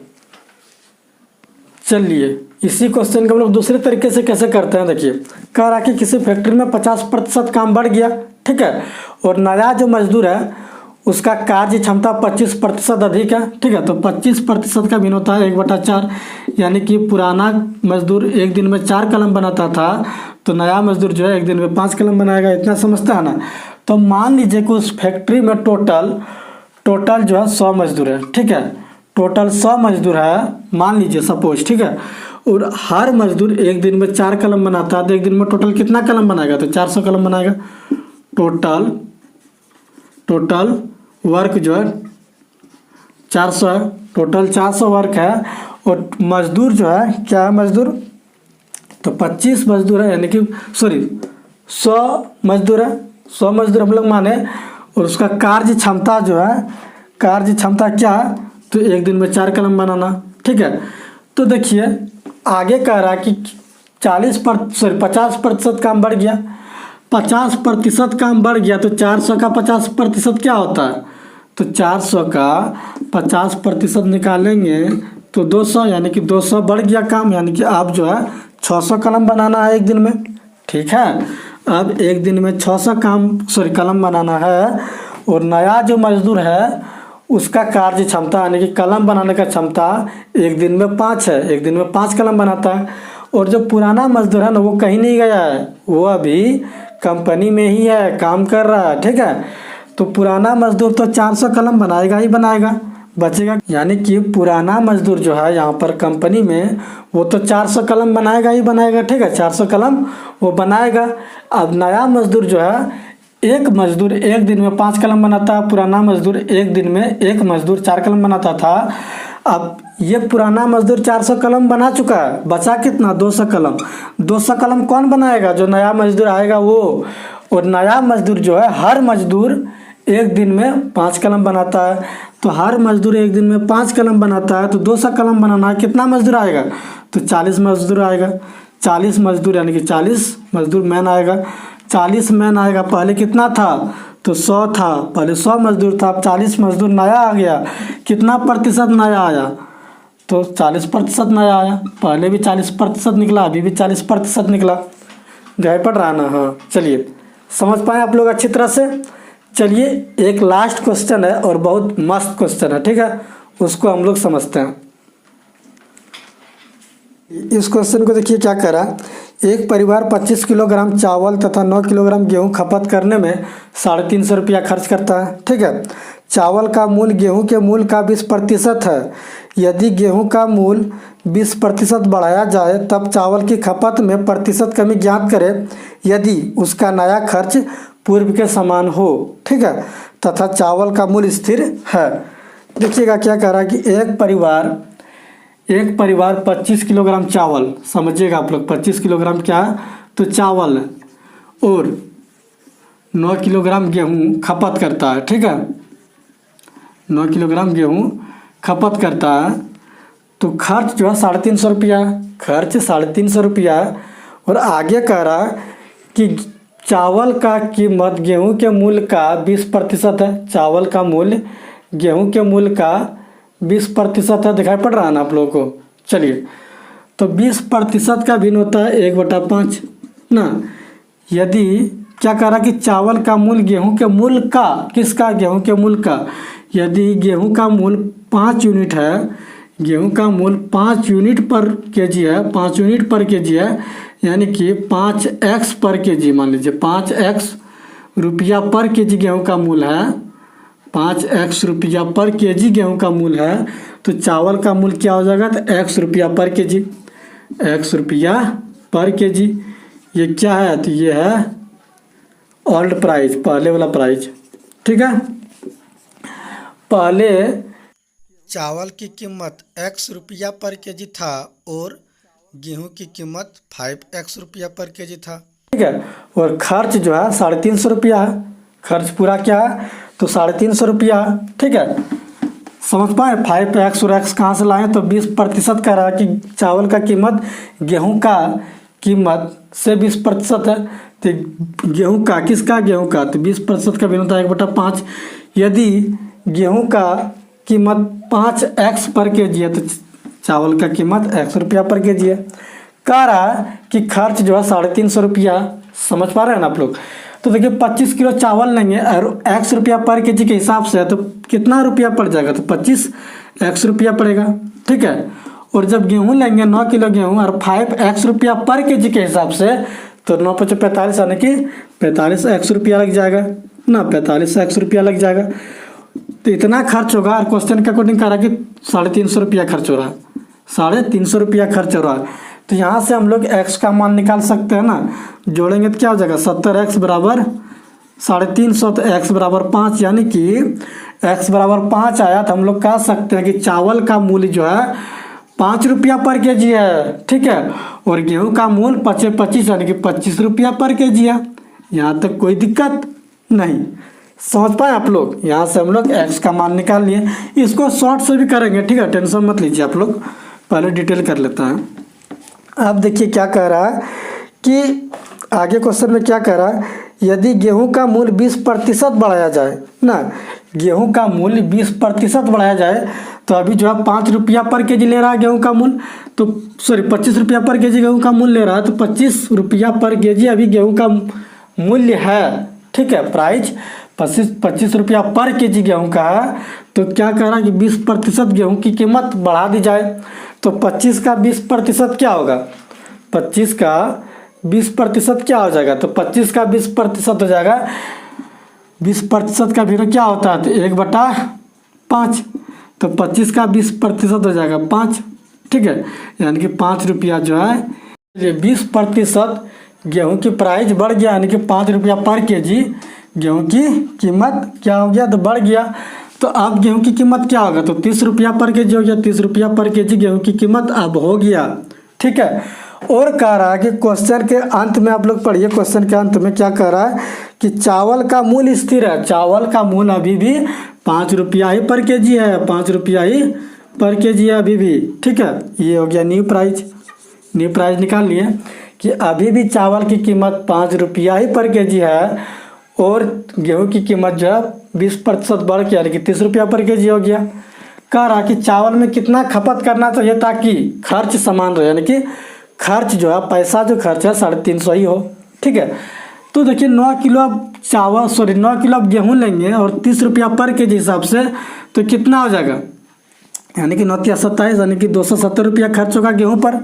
चलिए इसी क्वेश्चन को हम लोग दूसरे तरीके से कैसे करते हैं, देखिए कह रहा कि किसी फैक्ट्री में 50% काम बढ़ गया। ठीक है, और नया जो मजदूर है उसका कार्य क्षमता 25% अधिक है। ठीक है, तो 25% का भिन्न होता है 1/4, यानी कि पुराना मजदूर एक दिन में 4 कलम बनाता था तो नया मजदूर जो है एक दिन में 5 कलम बनाएगा। इतना समझता है ना। तो मान लीजिए कि उस फैक्ट्री में टोटल जो है 100 मजदूर है। ठीक है, टोटल 100 मजदूर है मान लीजिए सपोज। ठीक है, और हर मजदूर एक दिन में 4 कलम बनाता है तो एक दिन में टोटल कितना कलम बनाएगा, तो 400 कलम बनाएगा। टोटल वर्क जो है 400 है, टोटल 400 वर्क है। और मजदूर जो है क्या है मजदूर, तो 25 मजदूर है, यानी कि 100 मजदूर है, 100 मजदूर हम लोग माने। और उसका कार्य क्षमता जो है, कार्य क्षमता क्या है, तो एक दिन में 4 कलम बनाना। ठीक है, तो देखिए आगे कह रहा है कि 50% काम बढ़ गया। 50% काम बढ़ गया तो 400 का 50% क्या होता है, तो 400 का 50% निकालेंगे तो 200, यानी कि 200 बढ़ गया काम, यानी कि अब जो है 600 कलम बनाना है एक दिन में। ठीक है, अब एक दिन में 600 कलम बनाना है। और नया जो मजदूर है उसका कार्य क्षमता यानी कि कलम बनाने का क्षमता एक दिन में 5 है, एक दिन में 5 कलम बनाता है। और जो पुराना मजदूर है ना वो कहीं नहीं गया है, वो अभी कंपनी में ही है, काम कर रहा है। ठीक है, तो पुराना मजदूर तो 400 कलम बनाएगा ही बनाएगा, बचेगा। यानी कि पुराना मजदूर जो है यहाँ पर कंपनी में वो तो 400 कलम बनाएगा ही बनाएगा। ठीक है, 400 कलम वो बनाएगा। अब नया मजदूर जो है, एक मजदूर एक दिन में 5 कलम बनाता है, पुराना मजदूर एक दिन में एक मजदूर 4 कलम बनाता था। अब ये पुराना मजदूर 400 कलम बना चुका है, बचा कितना 200 कलम। 200 कलम कौन बनाएगा, जो नया मजदूर आएगा वो। और नया मजदूर जो है, हर मजदूर एक दिन में 5 कलम बनाता है, तो हर मजदूर एक दिन में 5 कलम बनाता है तो 200 कलम बनाना है। कितना मजदूर आएगा, तो 40 मजदूर आएगा। 40 मजदूर यानी कि 40 मजदूर मैन आएगा। 40 मैन आएगा, पहले कितना था, तो 100 था, पहले 100 मजदूर था, अब 40 मजदूर नया आ गया। कितना प्रतिशत नया आया, तो 40% नया आया। पहले भी 40% निकला, अभी भी 40% निकला। दिखाई पड़ रहा है ना। हाँ, चलिए समझ पाए आप लोग अच्छी तरह से। चलिए एक लास्ट क्वेश्चन है और बहुत मस्त क्वेश्चन है। ठीक है, उसको हम लोग समझते हैं। इस क्वेश्चन को देखिए क्या करा। एक परिवार 25 किलोग्राम चावल तथा 9 किलोग्राम गेहूं खपत करने में 350 रुपया खर्च करता है। ठीक है, चावल का मूल गेहूं के मूल का 20% है। यदि गेहूं का मूल 20% बढ़ाया जाए तब चावल की खपत में प्रतिशत कमी ज्ञात करें यदि उसका नया खर्च पूर्व के समान हो। ठीक है, तथा चावल का मूल स्थिर है। देखिएगा क्या कह रहा है कि एक परिवार 25 किलोग्राम चावल, समझिएगा आप लोग 25 किलोग्राम क्या है, तो चावल और 9 किलोग्राम गेहूँ खपत करता है। ठीक है, 9 किलोग्राम गेहूँ खपत करता है। तो खर्च जो है 350 रुपया, खर्च 350 रुपया। और आगे कह रहा कि चावल का कीमत गेहूं के मूल्य का 20% है। चावल का मूल्य गेहूं के मूल्य का 20% है। दिखाई पड़ रहा है ना आप लोगों को। चलिए, तो 20% का भिन्न होता है 1/5 ना। यदि क्या कह रहा कि चावल का मूल्य गेहूं के मूल्य का, किसका, गेहूं के मूल्य का, यदि गेहूं का मूल्य 5 यूनिट है, गेहूं का मूल्य 5 यूनिट पर केजी है, 5 यूनिट पर केजी है, यानी कि 5x पर केजी, मान लीजिए 5x रुपया पर केजी गेहूं का मूल्य है, 5x रुपया पर केजी गेहूं का मूल्य है। तो चावल का मूल्य क्या हो जाएगा, तो x रुपया पर केजी, x रुपया पर केजी। ये क्या है, तो ये है ओल्ड प्राइस, पहले वाला प्राइस। ठीक है, पहले चावल की कीमत x रुपया पर केजी था और गेहूं की कीमत 5x रुपया पर केजी था। ठीक है, और खर्च जो है 350 रुपया है। खर्च पूरा क्या है, तो 350 रुपया। ठीक है, समझ पाए। 5x और x कहाँ से लाए, तो 20% कह रहा है कि चावल का कीमत गेहूं का कीमत से 20% है। तो गेहूं का, किसका, गेहूं का, तो 20% का भिन्न होता है 1/5। यदि गेहूं का कीमत 5x पर केजी है, तो चावल का कीमत x रुपया पर केजी है। कह रहा है कि खर्च जो है 350 रुपया। समझ पा रहे हैं ना आप लोग। तो देखिए 25 किलो चावल लेंगे और x रुपया पर केजी के हिसाब से है, तो कितना रुपया पड़ जाएगा, तो 25x रुपया पड़ेगा। ठीक है, और जब गेहूं लेंगे 9 किलो गेहूं और 5x रुपया पर केजी के हिसाब से, तो 9 × 5 = 45, यानी कि 45x रुपया लग जाएगा ना, 45x रुपया लग जाएगा। तो इतना खर्च होगा। और क्वेश्चन के अकॉर्डिंग कह रहा है कि 350 रुपया खर्च हो रहा है, 350 रुपया खर्च हो रहा है। तो यहाँ से हम लोग x का मान निकाल सकते हैं ना। जोड़ेंगे तो क्या हो जाएगा, 70x बराबर 350, तो x बराबर 5, यानी कि x बराबर 5 आया। तो हम लोग कह सकते हैं कि चावल का मूल्य जो है 5 रुपया पर केजी है। ठीक है, और गेहूं का मूल्य 25, यानी कि 25 रुपया पर केजी है। यहाँ तक कोई दिक्कत नहीं। समझ पाए आप लोग। यहाँ से हम लोग x का मान निकाल लिए। इसको शॉर्ट से भी करेंगे, ठीक है, टेंशन मत लीजिए आप लोग। पहले डिटेल कर लेता है। अब देखिए क्या कह रहा है कि आगे क्वेश्चन में क्या कह रहा है, यदि गेहूं का मूल्य 20% बढ़ाया जाए ना, गेहूं का मूल्य 20% बढ़ाया जाए, तो अभी जो है 5 रुपया पर केजी ले रहा है गेहूं का मूल्य, तो 25 रुपया पर केजी गेहूं का मूल्य ले रहा है, तो 25 रुपया पर केजी अभी गेहूं का मूल्य है। ठीक है, प्राइस 25 रुपया पर केजी गेहूं का है। तो क्या कह रहा है कि 20% गेहूं की कीमत बढ़ा दी जाए। तो 25 का 20% क्या होगा, 25 का 20% क्या हो जाएगा, तो 25 का 20% हो जाएगा, 20% का भिन्न क्या होता है, तो 1/5। तो 25 का 20% हो जाएगा 5। ठीक है, यानी कि 5 रुपया जो है, ये 20% गेहूं की प्राइस बढ़ गया, यानी कि 5 रुपया पर केजी गेहूं की कीमत क्या हो गया, तो बढ़ गया। तो अब गेहूं की कीमत क्या होगा, तो 30 रुपया पर केजी हो गया। 30 रुपया पर केजी गेहूं की कीमत अब हो गया। ठीक है, और कह रहा है कि क्वेश्चन के अंत में आप लोग पढ़िए। क्वेश्चन के अंत में क्या कह रहा है कि चावल का मूल्य स्थिर है। चावल का मूल्य अभी भी 5 रुपया ही पर केजी है, 5 रुपया ही पर केजी है अभी भी। ठीक है, ये हो गया न्यू प्राइस। न्यू प्राइस निकाल लिए कि अभी भी चावल की कीमत 5 रुपया ही पर केजी है और गेहूं की कीमत जो है 20% बढ़ के, यानी कि 30 रुपया पर केजी हो गया। कह रहा कि चावल में कितना खपत करना चाहिए ताकि खर्च समान रहे, यानी कि खर्च जो है, पैसा जो खर्च है 350 ही हो। ठीक है, तो देखिए 9 किलो चावल 9 किलो गेहूं लेंगे और 30 रुपया पर केजी हिसाब से, तो कितना हो जाएगा, यानी कि 9 × 27, यानी कि 270 रुपया खर्च होगा गेहूं पर।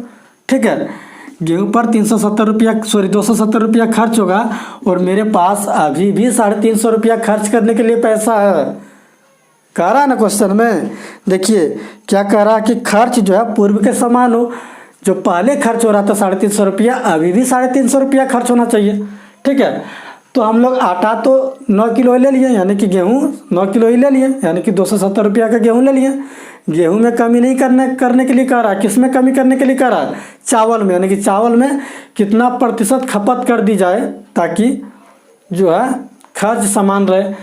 ठीक है, गेहूं पर 270 रुपया खर्च होगा और मेरे पास अभी भी 350 रुपया खर्च करने के लिए पैसा है। कह रहा है ना क्वेश्चन में। देखिए क्या कह रहा है कि खर्च जो है पूर्व के समान हो। जो पहले खर्च हो रहा था 350 रुपया, अभी भी 350 रुपया खर्च होना चाहिए। ठीक है, तो हम लोग आटा तो 9 किलो ले लिए, यानी कि गेहूँ 9 किलो ही ले लिए, यानी कि 270 रुपया का गेहूँ ले लिए। गेहूं में कमी नहीं करने के लिए कह रहा है। किस में कमी करने के लिए कह रहा है, चावल में, यानी कि चावल में कितना प्रतिशत खपत कर दी जाए ताकि जो है खर्च समान रहे।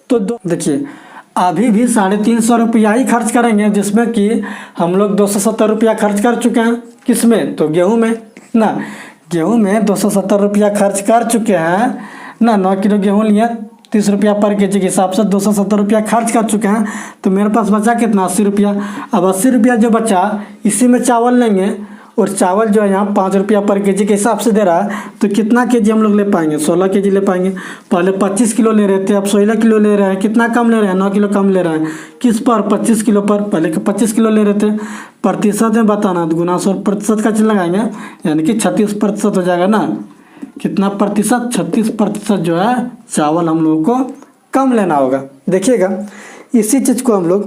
तो देखिए अभी भी 350 रुपया ही खर्च करेंगे, जिसमें कि हम लोग 270 रुपया खर्च कर चुके हैं। किस में? तो गेहूं में ना। गेहूं में 270 रुपया खर्च कर चुके हैं ना। 9 किलो गेहूं लिए 30 रुपया पर केजी के हिसाब से 270 रुपया खर्च कर चुके हैं। तो मेरे पास बचा कितना? 80 रुपया। अब 80 रुपया जो बचा, इसी में चावल लेंगे, और चावल जो है यहाँ 5 रुपया पर केजी के हिसाब से दे रहा है। तो कितना केजी हम लोग ले पाएंगे? 16 केजी ले पाएंगे। पहले 25 किलो ले रहे थे, अब 16 किलो ले रहे हैं। कितना कम ले रहे हैं? 9 किलो कम ले रहे हैं। किस पर? 25 किलो पर। पहले के 25 किलो ले रहे थे। प्रतिशत में बताना, तो गुना 100 प्रतिशत का चिन्ह लगाएंगे, यानी कि 36% हो जाएगा ना। कितना प्रतिशत? 36% जो है चावल हम लोगों को कम लेना होगा। देखिएगा, इसी चीज़ को हम लोग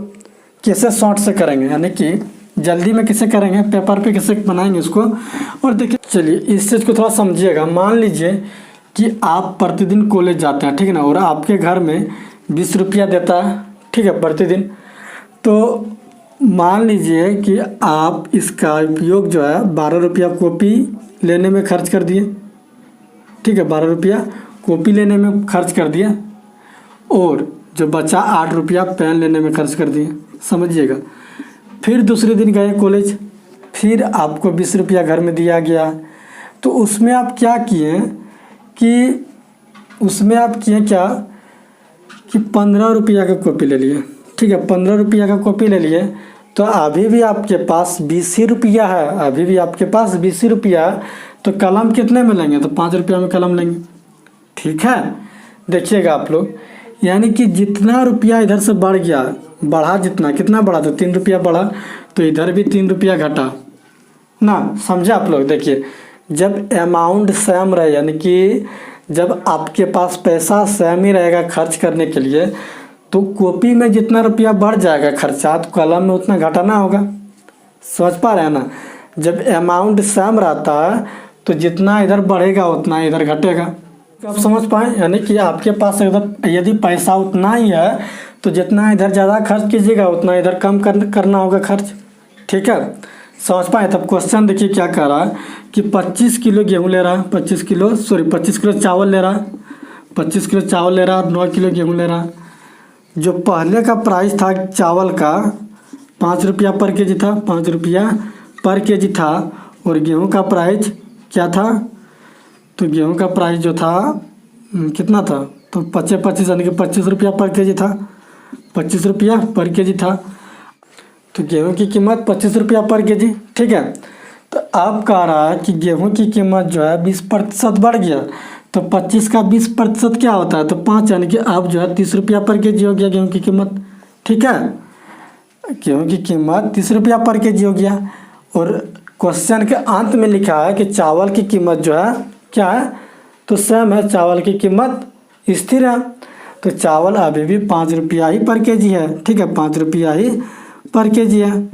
कैसे शॉर्ट से करेंगे, यानी कि जल्दी में कैसे करेंगे, पेपर पे कैसे बनाएंगे इसको। और देखिए, चलिए इस चीज़ को थोड़ा समझिएगा। मान लीजिए कि आप प्रतिदिन कॉलेज जाते हैं, ठीक है ना, और आपके घर में 20 रुपया देता है, ठीक है, प्रतिदिन। तो मान लीजिए कि आप इसका उपयोग जो है 12 रुपया कॉपी लेने में खर्च कर दिए, ठीक है, 12 रुपया कॉपी लेने में खर्च कर दिए, और जो बचा 8 रुपया पेन लेने में खर्च कर दिए। समझिएगा। फिर दूसरे दिन गए कॉलेज, फिर आपको 20 रुपया घर में दिया गया। तो उसमें आप क्या किए कि क्या कि 15 रुपया का कॉपी ले लिए, ठीक है, 15 रुपया का कॉपी ले लिए। तो अभी भी आपके पास 20 ही रुपया है, अभी भी आपके पास 20 ही रुपया। तो कलम कितने में लेंगे? तो 5 रुपया में कलम लेंगे, ठीक है। देखिएगा आप लोग, यानी कि जितना रुपया इधर से बढ़ गया, बढ़ा जितना, कितना बढ़ा? तो 3 रुपया बढ़ा, तो इधर भी 3 रुपया घटा ना। समझे आप लोग? देखिए, जब अमाउंट सेम रहे, यानी कि जब आपके पास पैसा सेम ही रहेगा खर्च करने के लिए, तो कॉपी में जितना रुपया बढ़ जाएगा खर्चा, तो कलम में उतना घटाना होगा। समझ पा रहे हैं ना? जब अमाउंट सेम रहता है तो जितना इधर बढ़ेगा उतना इधर घटेगा। आप समझ पाए? यानी कि आपके पास यदि पैसा उतना ही है, तो जितना इधर ज़्यादा खर्च कीजिएगा उतना इधर कम करना होगा खर्च, ठीक है। समझ पाए? तब क्वेश्चन देखिए क्या कह रहा है कि 25 किलो गेहूँ ले रहा है, 25 किलो चावल ले रहा है, 25 किलो चावल ले रहा है, 9 किलो गेहूँ ले रहा है। जो पहले का प्राइस था चावल का 5 रुपया पर केजी था, 5 रुपया पर केजी था, और गेहूँ का प्राइस क्या था? तो गेहूं का प्राइस जो था कितना था? तो 25 यानी कि 25 रुपया पर केजी था, 25 रुपया पर केजी था। तो गेहूं की कीमत 25 रुपया पर केजी, ठीक है। तो अब कह रहा है कि गेहूं की कीमत जो है 20% बढ़ गया। तो 25 का 20% क्या होता है? तो 5, यानी कि अब जो है 30 रुपया पर केजी हो गया गेहूं की कीमत, ठीक है। गेहूं की कीमत 30 रुपया पर केजी हो गया। और क्वेश्चन के अंत में लिखा है कि चावल की कीमत जो है क्या है? तो सेम है, चावल की कीमत स्थिर है। तो चावल अभी भी 5 रुपया ही पर केजी है, ठीक है, 5 रुपया ही पर केजी है।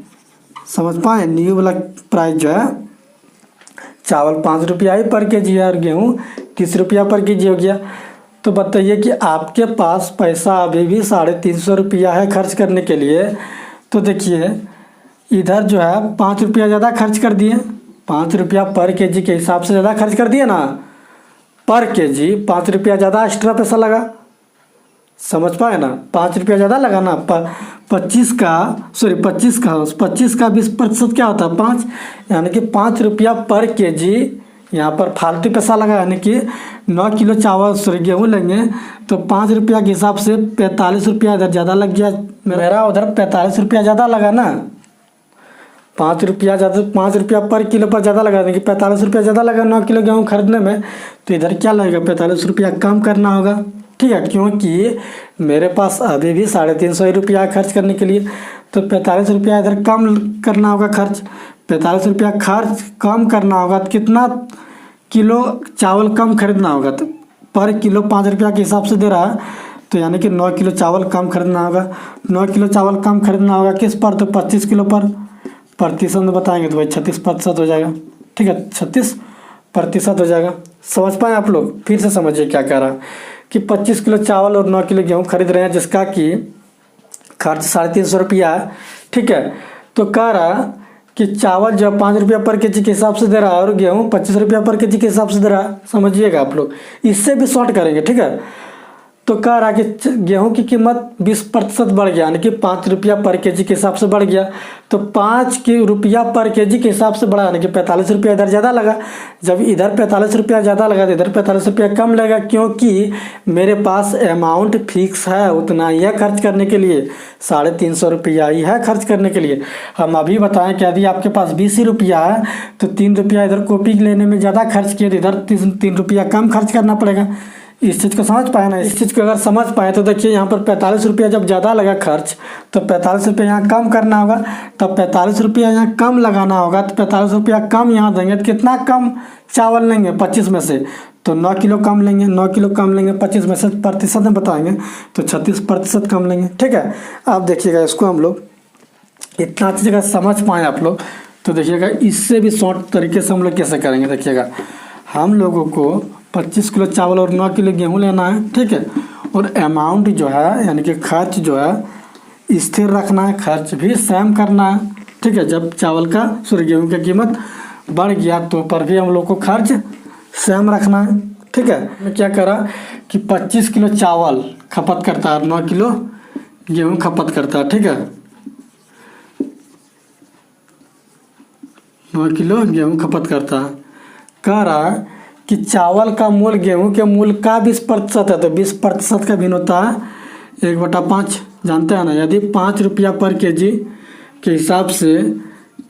समझ पाए? न्यू वाला प्राइस जो है चावल 5 रुपया ही पर केजी है, और गेहूँ 30 रुपया पर केजी हो गया। तो बताइए कि आपके पास पैसा अभी भी 350 रुपया है खर्च करने के लिए। तो देखिए, इधर जो है 5 रुपया ज़्यादा खर्च कर दिए, 5 रुपया पर केजी के हिसाब से ज़्यादा खर्च कर दिए ना। पर केजी 5 रुपया ज़्यादा एक्स्ट्रा पैसा लगा। समझ पाए ना? 5 रुपया ज़्यादा लगा ना। 25 का 20% क्या होता है? 5, यानी कि 5 रुपया पर केजी यहाँ पर फालतू पैसा लगा। यानी कि 9 किलो चावल गेहूँ लेंगे तो 5 रुपया के हिसाब से 45 रुपया इधर ज़्यादा लग गया। मेरा उधर 45 रुपया ज़्यादा लगा ना। 5 रुपया ज़्यादा, 5 रुपया पर किलो पर ज़्यादा लगा, कि 45 रुपया ज़्यादा लगा 9 किलो गेहूँ खरीदने में। तो इधर क्या लगेगा? 45 रुपया कम करना होगा, ठीक है, क्योंकि मेरे पास अभी भी 350 रुपया खर्च करने के लिए। तो 45 रुपया इधर कम करना होगा खर्च। 45 रुपया खर्च कम करना होगा तो कितना किलो चावल कम खरीदना होगा? तो पर किलो 5 रुपया के हिसाब से दे रहा है, तो यानी कि 9 किलो चावल कम खरीदना होगा। 9 किलो चावल कम खरीदना होगा किस पर? तो 25 किलो पर। प्रतिशत में बताएंगे तो भाई 36% हो जाएगा, ठीक है, 36% हो जाएगा। समझ पाए आप लोग? फिर से समझिए क्या कह रहा है कि 25 किलो चावल और 9 किलो गेहूँ खरीद रहे हैं, जिसका कि खर्च 350 रुपया है, ठीक है। तो कह रहा कि चावल जो 5 रुपया पर केजी के हिसाब से दे रहा है, और गेहूँ 25 रुपया पर केजी के हिसाब से दे रहा है। समझिएगा आप लोग, इससे भी शॉर्ट करेंगे, ठीक है। तो कह रहा कि गेहूं की कीमत 20% बढ़ गया, यानी कि 5 रुपया पर केजी के हिसाब से बढ़ गया। तो 5 रुपया पर केजी के हिसाब से बढ़ा, यानी कि 45 रुपया इधर ज़्यादा लगा। जब इधर 45 रुपया ज़्यादा लगा तो इधर 45 रुपया कम लगा, क्योंकि मेरे पास अमाउंट फिक्स है, उतना ही है खर्च करने के लिए, 350 रुपया ही है खर्च करने के लिए। हम अभी बताएं कि यदि आपके पास 20 रुपया है तो 3 रुपया इधर कॉपी लेने में ज़्यादा खर्च किए तो इधर 3 रुपया कम खर्च करना पड़ेगा। इस चीज़ को समझ पाए ना? इस चीज़ को अगर समझ पाए तो देखिए यहाँ पर 45 रुपया जब ज़्यादा लगा खर्च तो 45 रुपया यहाँ कम करना होगा, तब 45 रुपया यहाँ कम लगाना होगा। तो 45 रुपया कम यहाँ देंगे तो कितना कम चावल लेंगे 25 में से, तो 9 किलो कम लेंगे। 9 किलो कम लेंगे 25 में से, प्रतिशत में बताएंगे तो 36% कम लेंगे। ठीक है, आप देखिएगा इसको हम लोग इतना अच्छी जगह समझ पाए आप लोग, तो देखिएगा इससे भी शॉर्ट तरीके से हम लोग कैसे करेंगे। देखिएगा हम लोगों को 25 किलो चावल और 9 किलो गेहूँ लेना है। ठीक है, और अमाउंट जो है यानी कि खर्च जो है स्थिर रखना है, खर्च भी सेम करना है। ठीक है, जब चावल का गेहूँ की कीमत बढ़ गया तो पर भी हम लोग को खर्च सेम रखना है। ठीक है, मैं क्या करा कि 25 किलो चावल खपत करता है, 9 किलो गेहूँ खपत करता है। ठीक है, 9 किलो गेहूँ खपत करता है। कह रहा है कि चावल का मूल गेहूं के मूल का 20% है, तो 20% का भिन्न होता है 1/5। जानते हैं ना, यदि 5 रुपया पर केजी के हिसाब से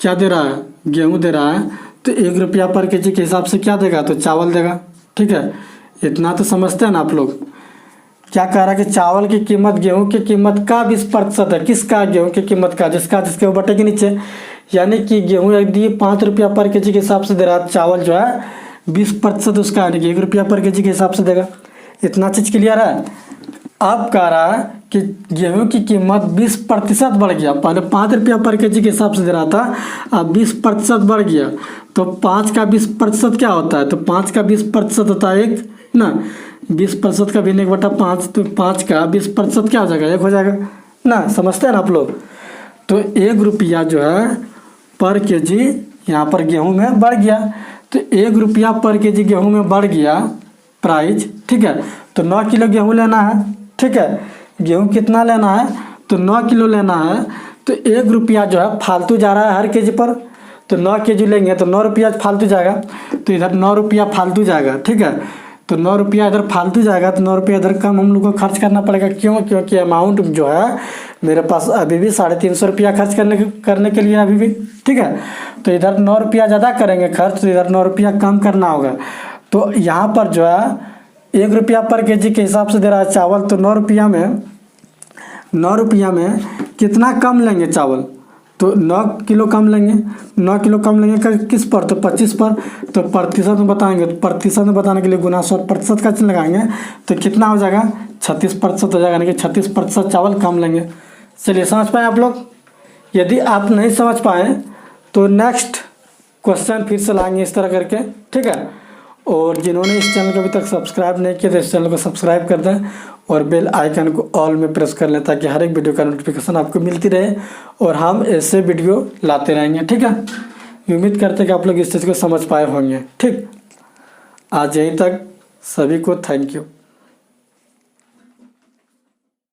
क्या दे रहा है, गेहूं दे रहा है, तो 1 रुपया पर केजी के हिसाब से क्या देगा, तो चावल देगा। ठीक है, इतना तो समझते हैं ना आप लोग। क्या कह रहा है कि चावल की कीमत गेहूं की कीमत का 20% है। किसका? गेहूं की कीमत का, जिसके बटे के नीचे, यानी कि गेहूं यदि 5 रुपया पर केजी के हिसाब से दे रहा है, चावल जो है 20% उसका, यानी कि 1 रुपया पर केजी के हिसाब से देगा। इतना चीज़ क्लियर है? अब कह रहा है कि गेहूं की कीमत 20% बढ़ गया। पहले 5 रुपया पर केजी के हिसाब से दे रहा था, अब 20% बढ़ गया। तो 5 का 20% क्या होता है, तो 5 का 20% होता है 1 ना, 20% का भिन्न 1/5, तो 5 का 20% क्या हो जाएगा, 1 हो जाएगा ना। समझते हैं ना आप लोग? तो 1 रुपया जो है पर केजी यहाँ पर गेहूं में बढ़ गया, तो 1 रुपया पर केजी गेहूं में बढ़ गया प्राइस। ठीक है, तो 9 किलो गेहूं लेना है। ठीक है, गेहूं कितना लेना है, तो 9 किलो लेना है, तो 1 रुपया जो है फालतू जा रहा है हर केजी पर, तो 9 केजी लेंगे तो 9 रुपया फालतू जाएगा, तो इधर 9 रुपया फालतू जाएगा। ठीक है, तो 9 रुपया इधर फालतू जाएगा, तो 9 रुपया इधर कम हम लोग को खर्च करना पड़ेगा। क्यों? क्योंकि अमाउंट जो है मेरे पास अभी भी 350 रुपया खर्च करने के लिए अभी भी। ठीक है, तो इधर 9 रुपया ज़्यादा करेंगे खर्च, तो इधर 9 रुपया कम करना होगा। तो यहाँ पर जो है 1 रुपया पर केजी के हिसाब से दे रहा है चावल, तो 9 रुपया में कितना कम लेंगे चावल, तो 9 किलो कम लेंगे। 9 किलो कम लेंगे किस पर, तो 25 पर। तो प्रतिशत में बताएंगे, तो प्रतिशत में बताने के लिए गुना 100% का चिन्ह लगाएंगे, तो कितना हो जाएगा, 36% हो जाएगा, यानी कि 36% चावल कम लेंगे। चलिए, समझ पाए आप लोग? यदि आप नहीं समझ पाए तो नेक्स्ट क्वेश्चन फिर से लाएंगे इस तरह करके। ठीक है, और जिन्होंने इस चैनल को अभी तक सब्सक्राइब नहीं किया तो इस चैनल को सब्सक्राइब कर दें और बेल आइकन को ऑल में प्रेस कर लें, ताकि हर एक वीडियो का नोटिफिकेशन आपको मिलती रहे और हम ऐसे वीडियो लाते रहेंगे। ठीक है, उम्मीद करते हैं कि आप लोग इस चीज़ को समझ पाए होंगे। ठीक, आज यहीं तक, सभी को थैंक यू।